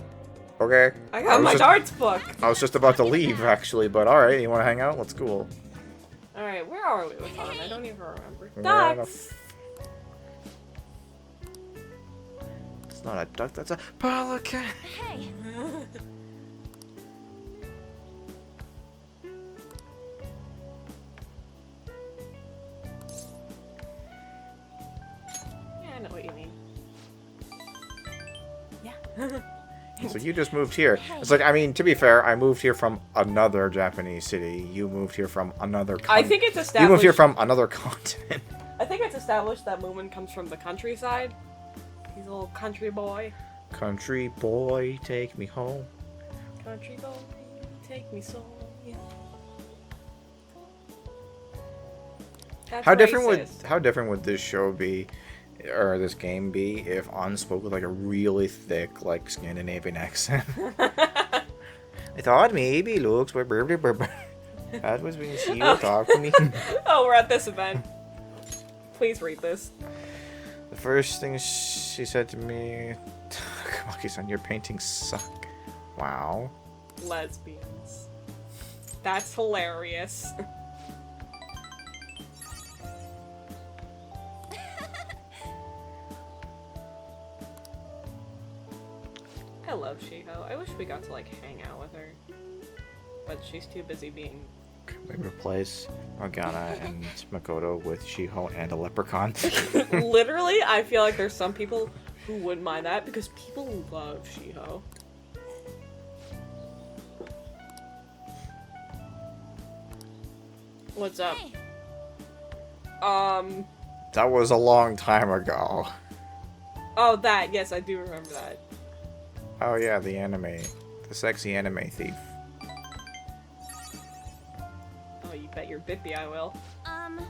Okay. I got was my just- darts book. I was just about to leave actually, but all right. You want to hang out? Let's go. Alright, where are we with On? I don't even remember. Yeah, Ducks! It's not a duck. That's a pelican. Hey, Yeah, I know what you mean. Yeah. So you just moved here. It's like, I mean, to be fair, I moved here from another Japanese city. You moved here from another I think it's You established. moved here from another continent. I think it's established that Moomin comes from the countryside. He's a little country boy. Country boy, take me home. Country boy, take me so. Yeah. That's How different racist. would this show be or this game be if An spoke with like a really thick, like Scandinavian accent? I thought maybe looks were that was when she would talk to me. Oh, we're at this event. Please read this. The first thing she said to me, Monkey-san, your paintings suck. Wow. Lesbians. That's hilarious. I love Shiho. I wish we got to like hang out with her. But she's too busy being... We replace Morgana and Makoto with Shiho and a leprechaun. Literally, I feel like there's some people who wouldn't mind that because people love Shiho. What's up? Hey. That was a long time ago. Oh, that. Yes, I do remember that. Oh yeah, the anime. The sexy anime thief. Oh, you bet your bippy I will. I'm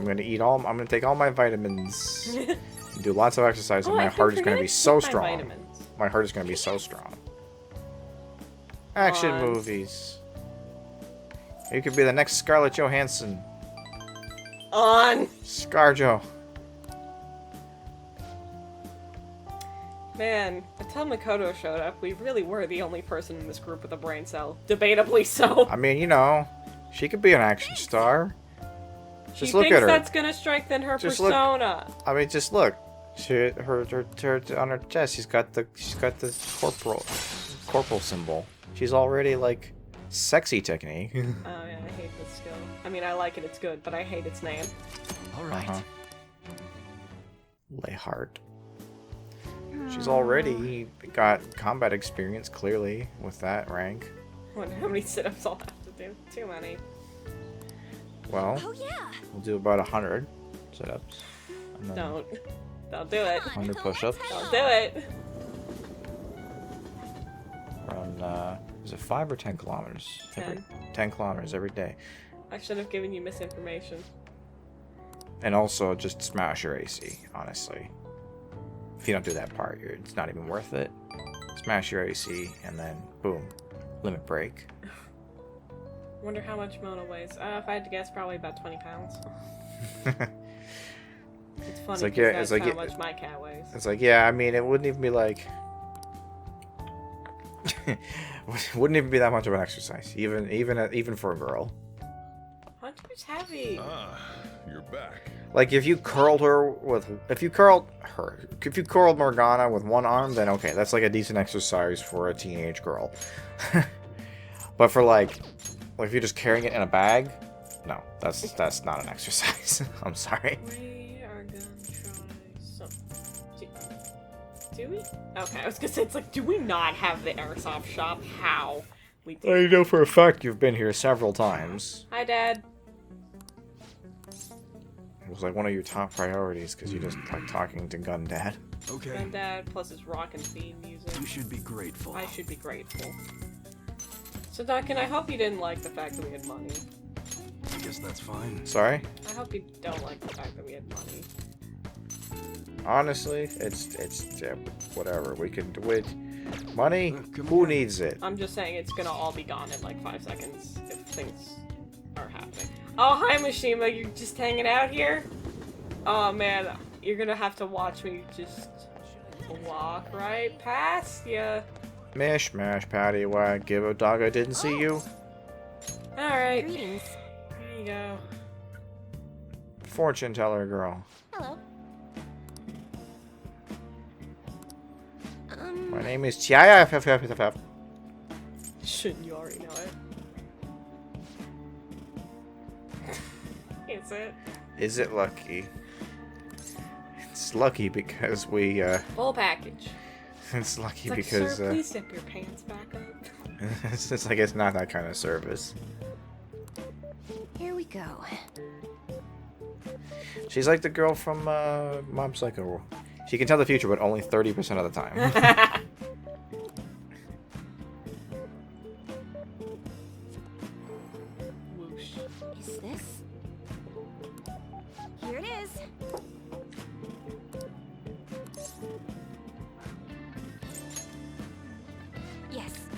gonna take all my vitamins. And do lots of exercise, and Oh, my I've been heart is gonna forgetting be to so take my strong. vitamins. My heart is gonna be so strong. Action On. movies. You could be the next Scarlett Johansson. On! Scarjo. Man, until Makoto showed up, we really were the only person in this group with a brain cell. Debatably so. I mean, you know, she could be an action star. She Just look thinks at her. that's gonna strengthen her Just look. persona. I mean, just look. Her on her chest, she's got the corporal symbol. She's already like sexy technique. Oh yeah, I hate this skill. I mean, I like it, it's good, but I hate its name. All right. Lehart. She's already got combat experience, clearly, with that rank. Wonder how many sit-ups I'll have to do. Too many. Well, Oh yeah. we'll do about 100 sit-ups. And then Don't do it. 100 push-ups. Don't do it. Around, is it 5 or 10 kilometers? 10. 10 kilometers every day. I should have given you misinformation. And also, just smash your AC, honestly. If you don't do that part, it's not even worth it. Smash your AC, and then, boom, limit break. Wonder how much Mona weighs. If I had to guess, probably about 20 pounds. It's funny like, because yeah, that's it's like, how yeah, much my cat weighs. It's like, yeah, I mean, it wouldn't even be like... wouldn't even be that much of an exercise, even for a girl. Hunter's heavy. You're back. Like, if you curled Morgana with one arm, then okay, that's like a decent exercise for a teenage girl. But for like if you're just carrying it in a bag, no, that's not an exercise. I'm sorry. We are gonna try some. Do we? Okay, I was gonna say, it's like, do we not have the airsoft shop? How? We do. I know for a fact you've been here several times. Hi, Dad. It was like one of your top priorities because you just like talking to Gun Dad. Okay. And Dad, plus his rock and theme music. You should be grateful. I should be grateful. So, Duncan, I hope you didn't like the fact that we had money. I guess that's fine. Sorry? I hope you don't like the fact that we had money. Honestly, it's yeah, whatever. We can do it. Money? Come Who here. needs it? I'm just saying it's gonna all be gone in like 5 seconds if things are happening. Oh, hi, Mishima. You're just hanging out here? Oh, man. You're gonna have to watch me just walk right past ya. Mish mash patty wag, give a dog I didn't see you. Alright. Greetings. There you go. Fortune teller girl. Hello. My name is Chiaya. Shouldn't you already know it? Is it? Is it lucky? It's lucky because we, Full package. it's lucky It's like, because, sir, please zip your pants back up. it's like it's not that kind of service. Here we go. She's like the girl from, Mob Psycho. She can tell the future, but only 30% of the time.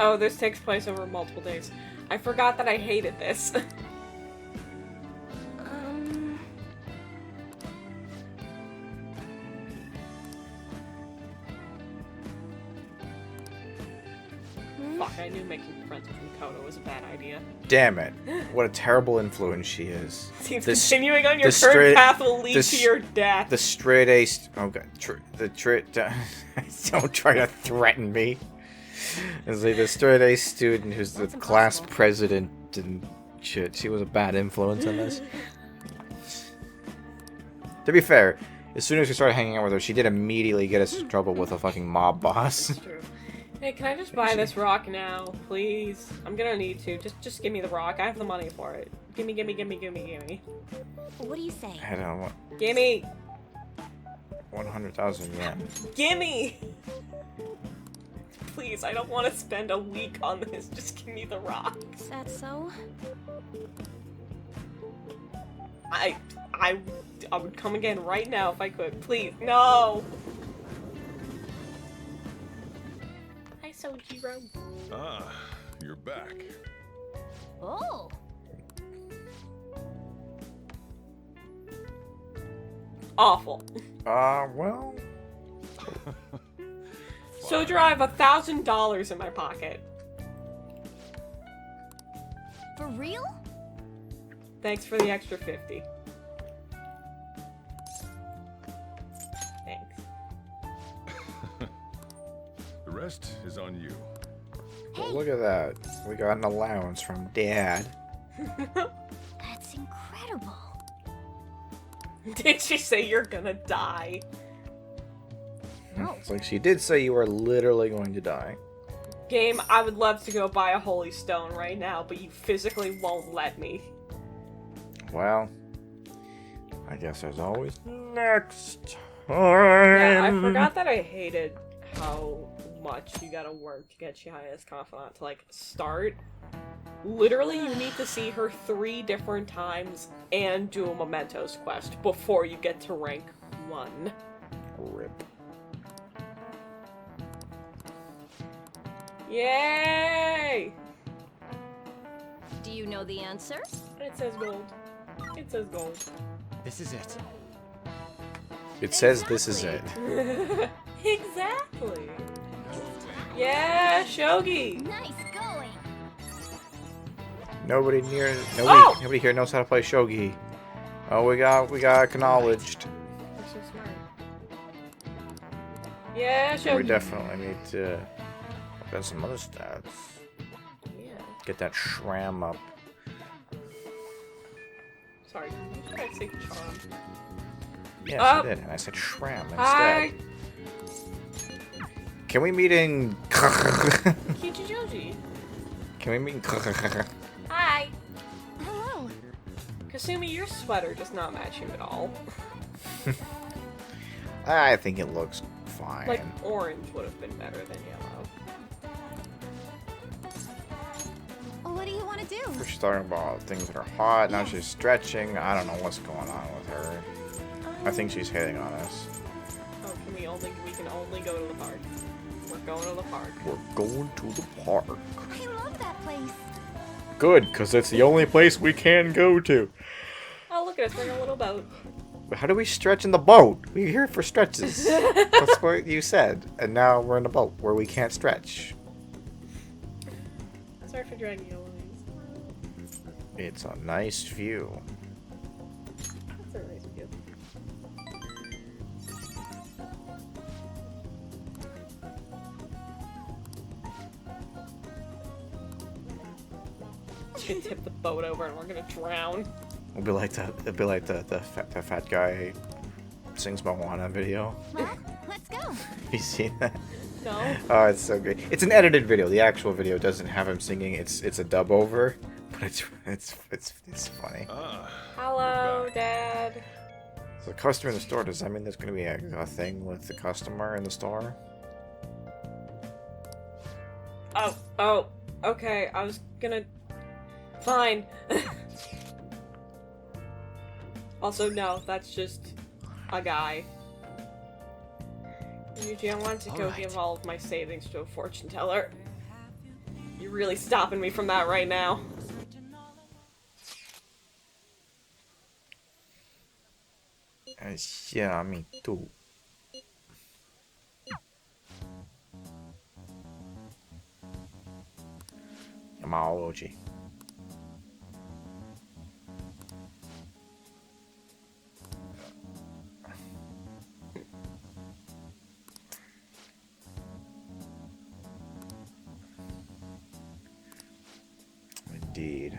Oh, this takes place over multiple days. I forgot that I hated this. Fuck, I knew making friends with Mikoto was a bad idea. Damn it. What a terrible influence she is. Seems This- continuing on your the current straight- path will lead the to s- your death. The straight A... Oh god. Don't try to threaten me. It's like the straight A student who's the That's class impossible. president and shit. She was a bad influence on this. To be fair, as soon as we started hanging out with her, she did immediately get us in trouble with a fucking mob boss. That's true. Hey, can I just buy this rock now, please? I'm gonna need to. Just give me the rock. I have the money for it. Gimme. What do you say? I don't want Gimme! 100,000 yen. Gimme! Please, I don't want to spend a week on this. Just give me the rock. Is that so? I would come again right now if I could. Please, no! Hi, Sojiro. Ah, you're back. Oh. Awful. Well... Sojiro, I have $1,000 in my pocket. For real? Thanks for the extra 50. Thanks. The rest is on you. Well, look at that. We got an allowance from Dad. That's incredible. Did she say you're gonna die? No. It's like she did say you were literally going to die. Game, I would love to go buy a holy stone right now, but you physically won't let me. Well, I guess there's always next Yeah, I time. forgot that I hated how much you gotta work to get Chihaya's confidant to, like, start. Literally, you need to see her 3 different times and do a Mementos quest before you get to rank 1. Rip. Yay! Do you know the answer? It says gold. It says gold. This is it. It says this is it. Exactly. Yeah, Shogi. Nice going. Nobody Oh! nobody here knows how to play shogi. Oh, we got acknowledged. You're so smart. Yeah, Shogi. We definitely need to look at some other stats. Yeah. Get that shram up. Sorry. Did I say charm? Yes, Oh. I did, and I said shram instead. Hi, Can we meet in? Kichijoji. Can we meet in? Hi. Hello. Kasumi, your sweater does not match you at all. I think it looks fine. Like, orange would have been better than yellow. What do you want to do? She's talking about things that are hot. Now she's stretching. I don't know what's going on with her. I think she's hitting on us. Oh, we can only go to the park. We're going to the park. We're going to the park. I love that place. Good, because it's the only place we can go to. Oh, look at us, we're in a little boat. But how do we stretch in the boat? We're here for stretches. That's what you said. And now we're in a boat where we can't stretch. Sorry for dragging you along. It's a nice view. That's a nice view. Gonna tip the boat over and we're gonna drown. It'll be like the fat guy sings Moana video. Well, let's go. You seen that? No? Oh, it's so good. It's an edited video. The actual video doesn't have him singing. It's a dub over, but it's funny. Ah, Hello, Dad. So the customer in the store, does that mean there's gonna be a thing with the customer in the store? Oh, okay, I was gonna... Fine. Also, no, that's just a guy. Yuji, I wanted to go Alright. give all of my savings to a fortune teller. really stopping me from that right now. Yeah, me too. Yamaology. Indeed.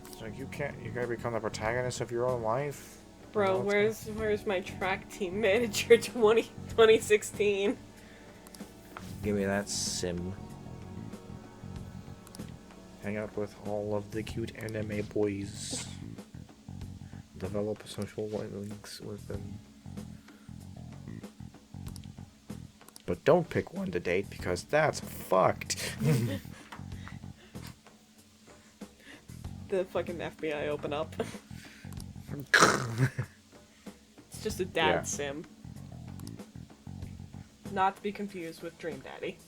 It's like you gotta become the protagonist of your own life. Bro, where's my track team manager 2016? Give me that sim. Hang out with all of the cute anime boys. Develop social links with them. But don't pick one to date because that's fucked. The fucking FBI open up. It's just a dad Yeah. sim. Not to be confused with Dream Daddy.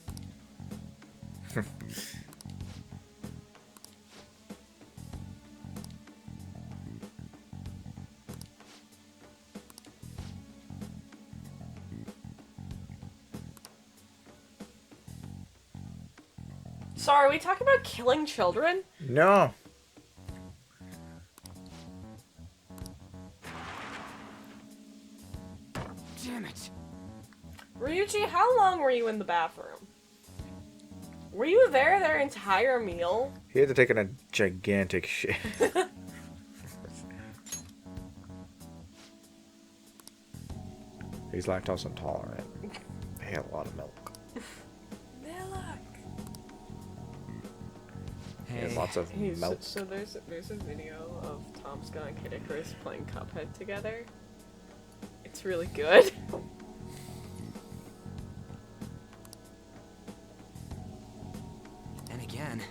So are we talking about killing children? No. Damn it. Ryuji, how long were you in the bathroom? Were you there their entire meal? He had to take in a gigantic shit. He's lactose intolerant. They had a lot of milk. He had lots of milk. So there's a video of Tom Scott and Kid Icarus playing Cuphead together. It's really good. And again.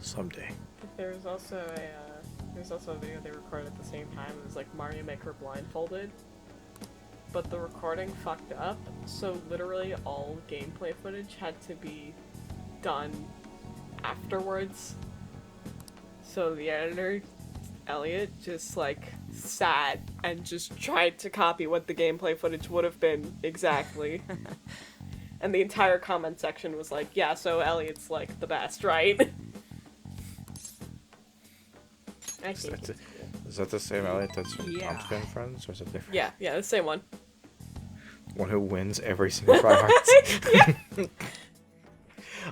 Someday. There's also a video they recorded at the same time. It was like Mario Maker blindfolded, but the recording fucked up. So literally all gameplay footage had to be done afterwards. So the editor, Elliot, just like sat and just tried to copy what the gameplay footage would have been exactly. And the entire comment section was like, yeah, so Elliot's like the best, right? I think it's cool. Is that the same Elliot that's from Yeah. Tom's Gun Friends, or is it different? Yeah, the same one. One who wins every single tryhard. Yeah.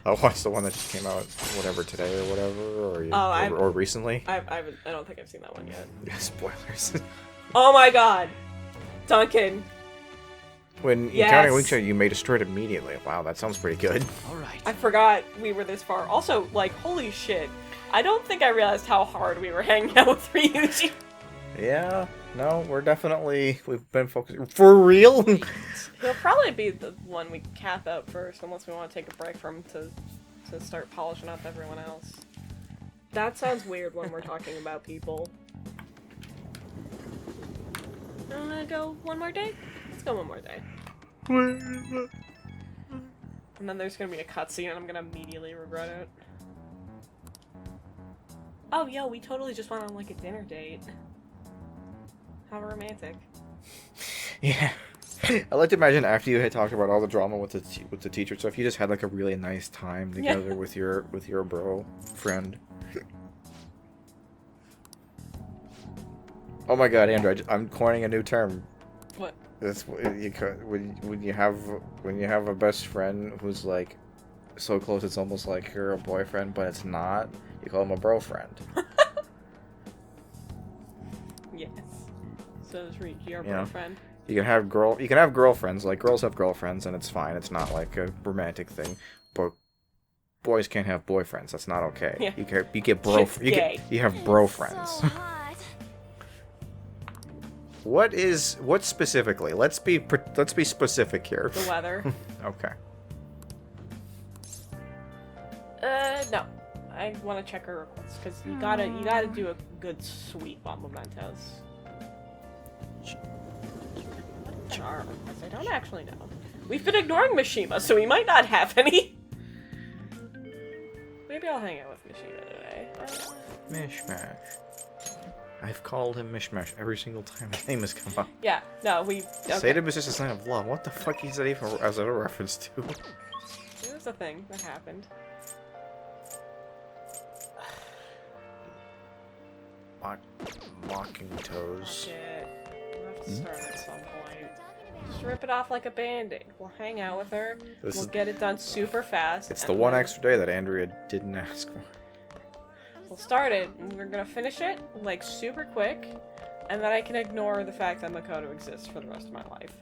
I watched the one that just came out, whatever, today or whatever, or recently. I don't think I've seen that one yet. Yeah, spoilers. Oh my god! Duncan! When Yes. encountering Weak Shot, you may destroy it immediately. Wow, that sounds pretty good. Alright. I forgot we were this far. Also, like, holy shit. I don't think I realized how hard we were hanging out with Ryuji. Yeah, no, we've been focusing. For real? He'll probably be the one we cap out first, unless we want to take a break from him to start polishing up everyone else. That sounds weird when we're talking about people. I'm gonna go one more day? Let's go one more day. And then there's gonna be a cutscene and I'm gonna immediately regret it. Oh, yo, we totally just went on like a dinner date. How romantic. Yeah. I like to imagine after you had talked about all the drama with the teacher stuff, you just had like a really nice time together with your bro friend. Oh my god, Andrew, I'm coining a new term. What? That's when you have a best friend who's like so close it's almost like you're a boyfriend, but it's not. You call him a bro friend. Yes. So is Ryuji your Yeah. boyfriend? You can have girlfriends, like girls have girlfriends, and it's fine. It's not like a romantic thing, but boys can't have boyfriends. That's not okay. Yeah. You get bro. Shit's gay. You have bro friends. So hot. What specifically? Let's be specific here. The weather. Okay. No. I want to check her requests because you gotta do a good sweep on mementos. Charm. I don't actually know. We've been ignoring Mishima, so we might not have any. Maybe I'll hang out with Mishima today. Mishmash. I've called him Mishmash every single time his name has come up. Yeah, no, we... Okay. Satan is just a sign of love. What the fuck is that even as a reference to? It was a thing that happened. Mocking toes. Shit. We'll have to start at some point. Just rip it off like a band-aid. We'll hang out with her. We'll get it done super fast. It's the one extra day that Andrea didn't ask for. We'll start it, and we're gonna finish it, like, super quick, and then I can ignore the fact that Makoto exists for the rest of my life.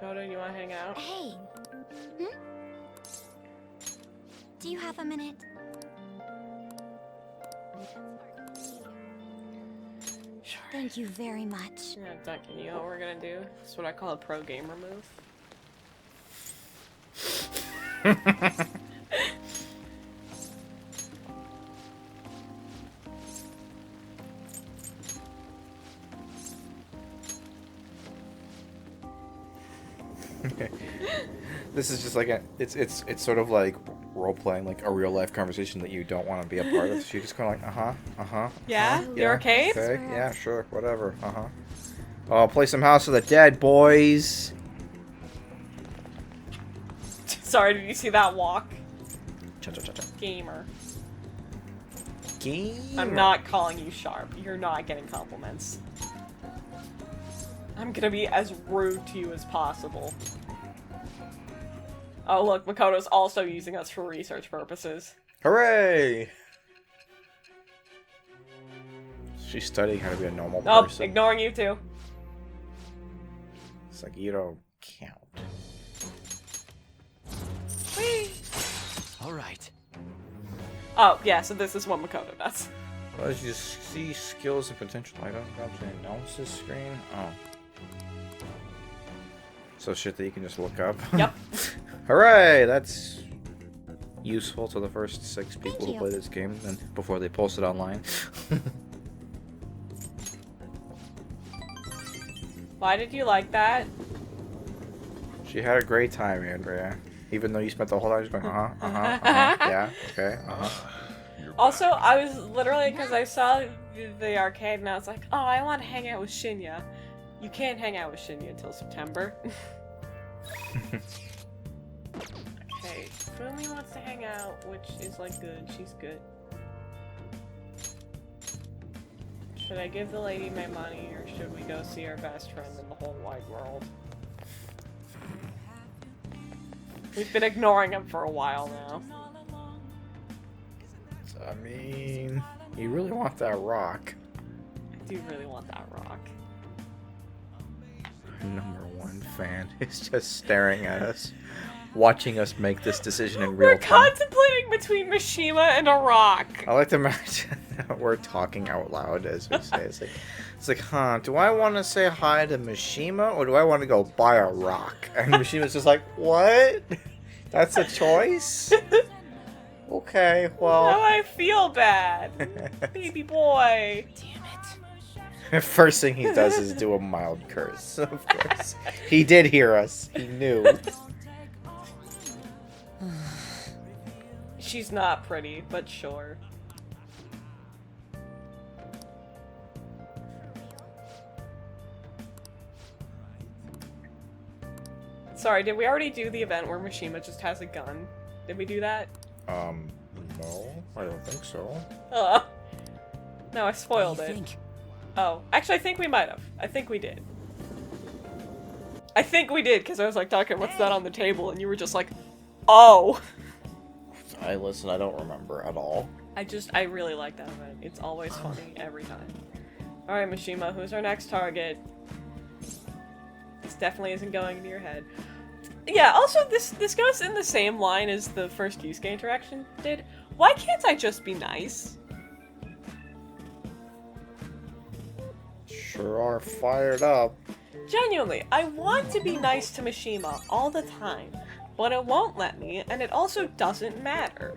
Makoto, you wanna hang out? Hey. Do you have a minute? Sure. Thank you very much. Yeah, Duncan, you know what we're gonna do? It's what I call a pro gamer move. This is just like it's sort of like role playing like a real life conversation that you don't want to be a part of. So you just kind of like Yeah? yeah, You're okay? Okay, yeah, sure, whatever. Oh, play some House of the Dead, boys. Sorry, did you see that walk? Cha-cha-cha-cha. Gamer. Gamer. I'm not calling you sharp. You're not getting compliments. I'm gonna be as rude to you as possible. Oh look, Makoto's also using us for research purposes. Hooray! She's studying how to be a normal Nope, person. ignoring you too. It's like, you don't count. Whee! Alright. Oh, yeah, so this is what Makoto does. Well, as you see skills and potential items, drops an analysis screen. Oh. So shit that you can just look up. Yep. Hooray! That's useful to the first 6 people Thank who you. play this game and before they post it online. Why did you like that? She had a great time, Andrea. Even though you spent the whole time just going, yeah, okay, You're Also, back. I was literally, because I saw the arcade and I was like, oh, I want to hang out with Shinya. You can't hang out with Shinya until September. Okay, Fumi wants to hang out, which is like good. She's good. Should I give the lady my money, or should we go see our best friend in the whole wide world? We've been ignoring him for a while now. I mean, you really want that rock. I do really want that rock. Our #1 fan is just staring at us, watching us make this decision in real We're time. contemplating between Mishima and a rock. I like to imagine that we're talking out loud as we say. It's like, huh, do I want to say hi to Mishima or do I want to go buy a rock? And Mishima's just like, what? That's a choice? Okay, Now well. I feel bad. Baby boy. First thing he does is do a mild curse, of course. He did hear us. He knew. She's not pretty, but sure. Sorry, did we already do the event where Mishima just has a gun? Did we do that? No, I don't think so. No, I spoiled it. Oh, actually, I think we might have. I think we did. I think we did, because I was like, Duncan, what's that on the table? And you were just like, oh! I don't remember at all. I really like that event. It's always funny, every time. Alright, Mishima, who's our next target? This definitely isn't going into your head. Yeah, also, this goes in the same line as the first Yusuke interaction did. Why can't I just be nice? sure are fired up. Genuinely, I want to be nice to Mishima all the time, but it won't let me, and it also doesn't matter.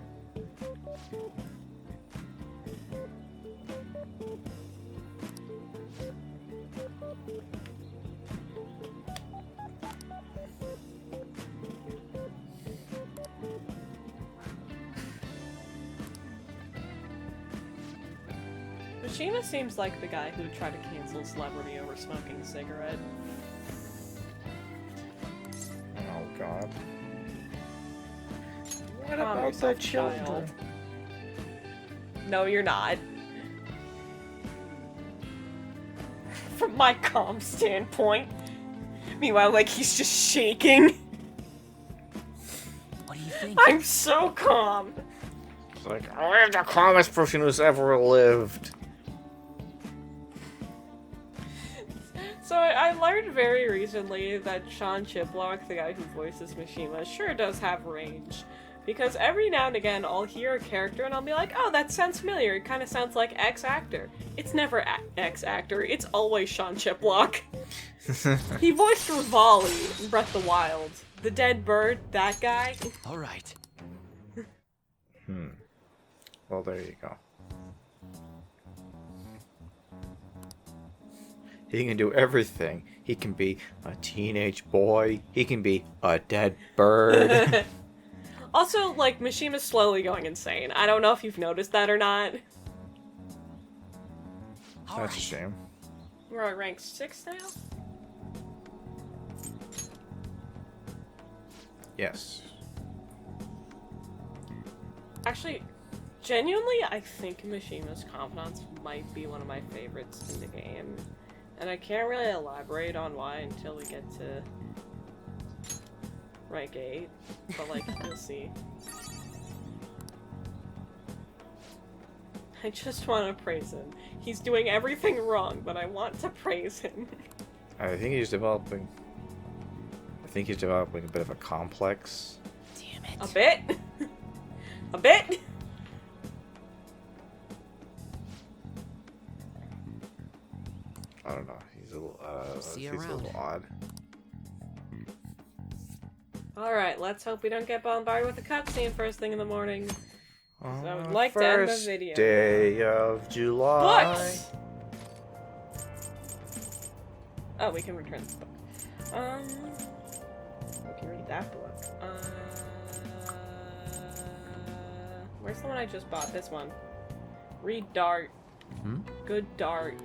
Mishima seems like the guy who tried to cancel Celebrity over smoking a cigarette. Oh god. What Calm about yourself, the children? child. No, you're not. From my calm standpoint. Meanwhile, like, he's just shaking. What do you think? I'm so calm. It's like, I'm the calmest person who's ever lived. So I learned very recently that Sean Chiplock, the guy who voices Mishima, sure does have range. Because every now and again, I'll hear a character and I'll be like, oh, that sounds familiar. It kind of sounds like X actor. It's never X actor. It's always Sean Chiplock. He voiced Rivali in Breath of the Wild. The dead bird, that guy. All right. Well, there you go. He can do everything. He can be a teenage boy. He can be a dead bird. Also, like, Mishima's slowly going insane. I don't know if you've noticed that or not. That's a shame. We're at rank 6 now? Yes. Actually, genuinely, I think Mishima's confidence might be one of my favorites in the game. And I can't really elaborate on why until we get to rank 8. But, like, you'll see. I just want to praise him. He's doing everything wrong, but I want to praise him. I think he's developing a bit of a complex. Damn it. A bit? A bit? I don't know. He's a little, See you he's a little odd. Alright, let's hope we don't get bombarded with a cutscene first thing in the morning. I would On like to end the first video. day of July. Books! Oh, we can return the book. We can read that book. Where's the one I just bought? This one. Read Dart. Good Dart.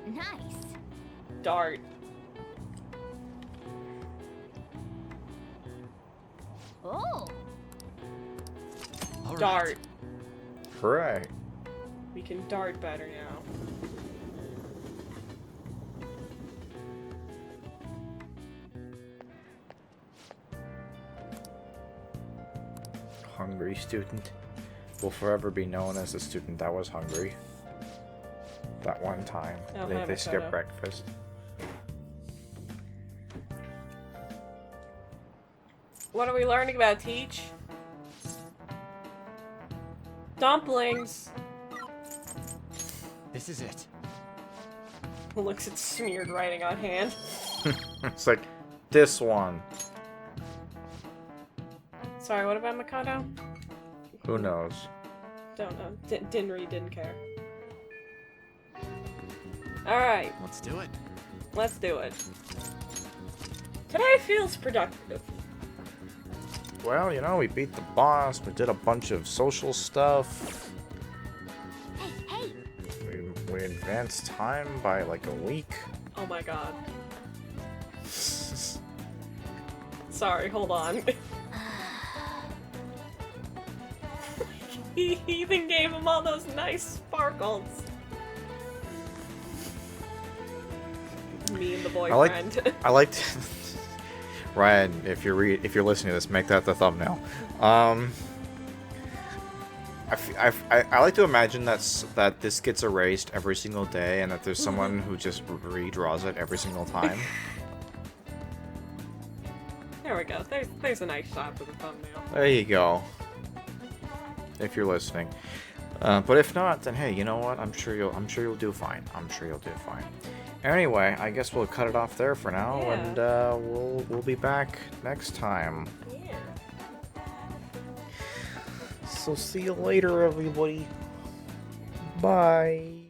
Nice. Dart. Oh. All right. Dart. Hooray. We can dart better now. Hungry student will forever be known as the student that was hungry. That one time Oh, they hi, skipped Makoto. breakfast. What are we learning about Teach? Dumplings. This is it. Looks at smeared writing on hand. It's like this one. Sorry, what about Makoto? Who knows? Don't know. Didn't read, didn't care. Alright, Let's do it. let's do it. Today feels productive. Well, you know, we beat the boss. We did a bunch of social stuff. Hey, hey. We advanced time by like a week. Oh my god. Sorry, hold on. He even gave him all those nice sparkles. Me and the boyfriend. I liked Ryan. If you're listening to this, make that the thumbnail. I like to imagine that this gets erased every single day, and that there's someone who just redraws it every single time. There we go. There's a nice shot for the thumbnail. There you go. If you're listening, but if not, then hey, you know what? I'm sure you'll do fine. I'm sure you'll do fine. Anyway, I guess we'll cut it off there for now, Yeah. and we'll be back next time. Yeah. So see you later, everybody. Bye.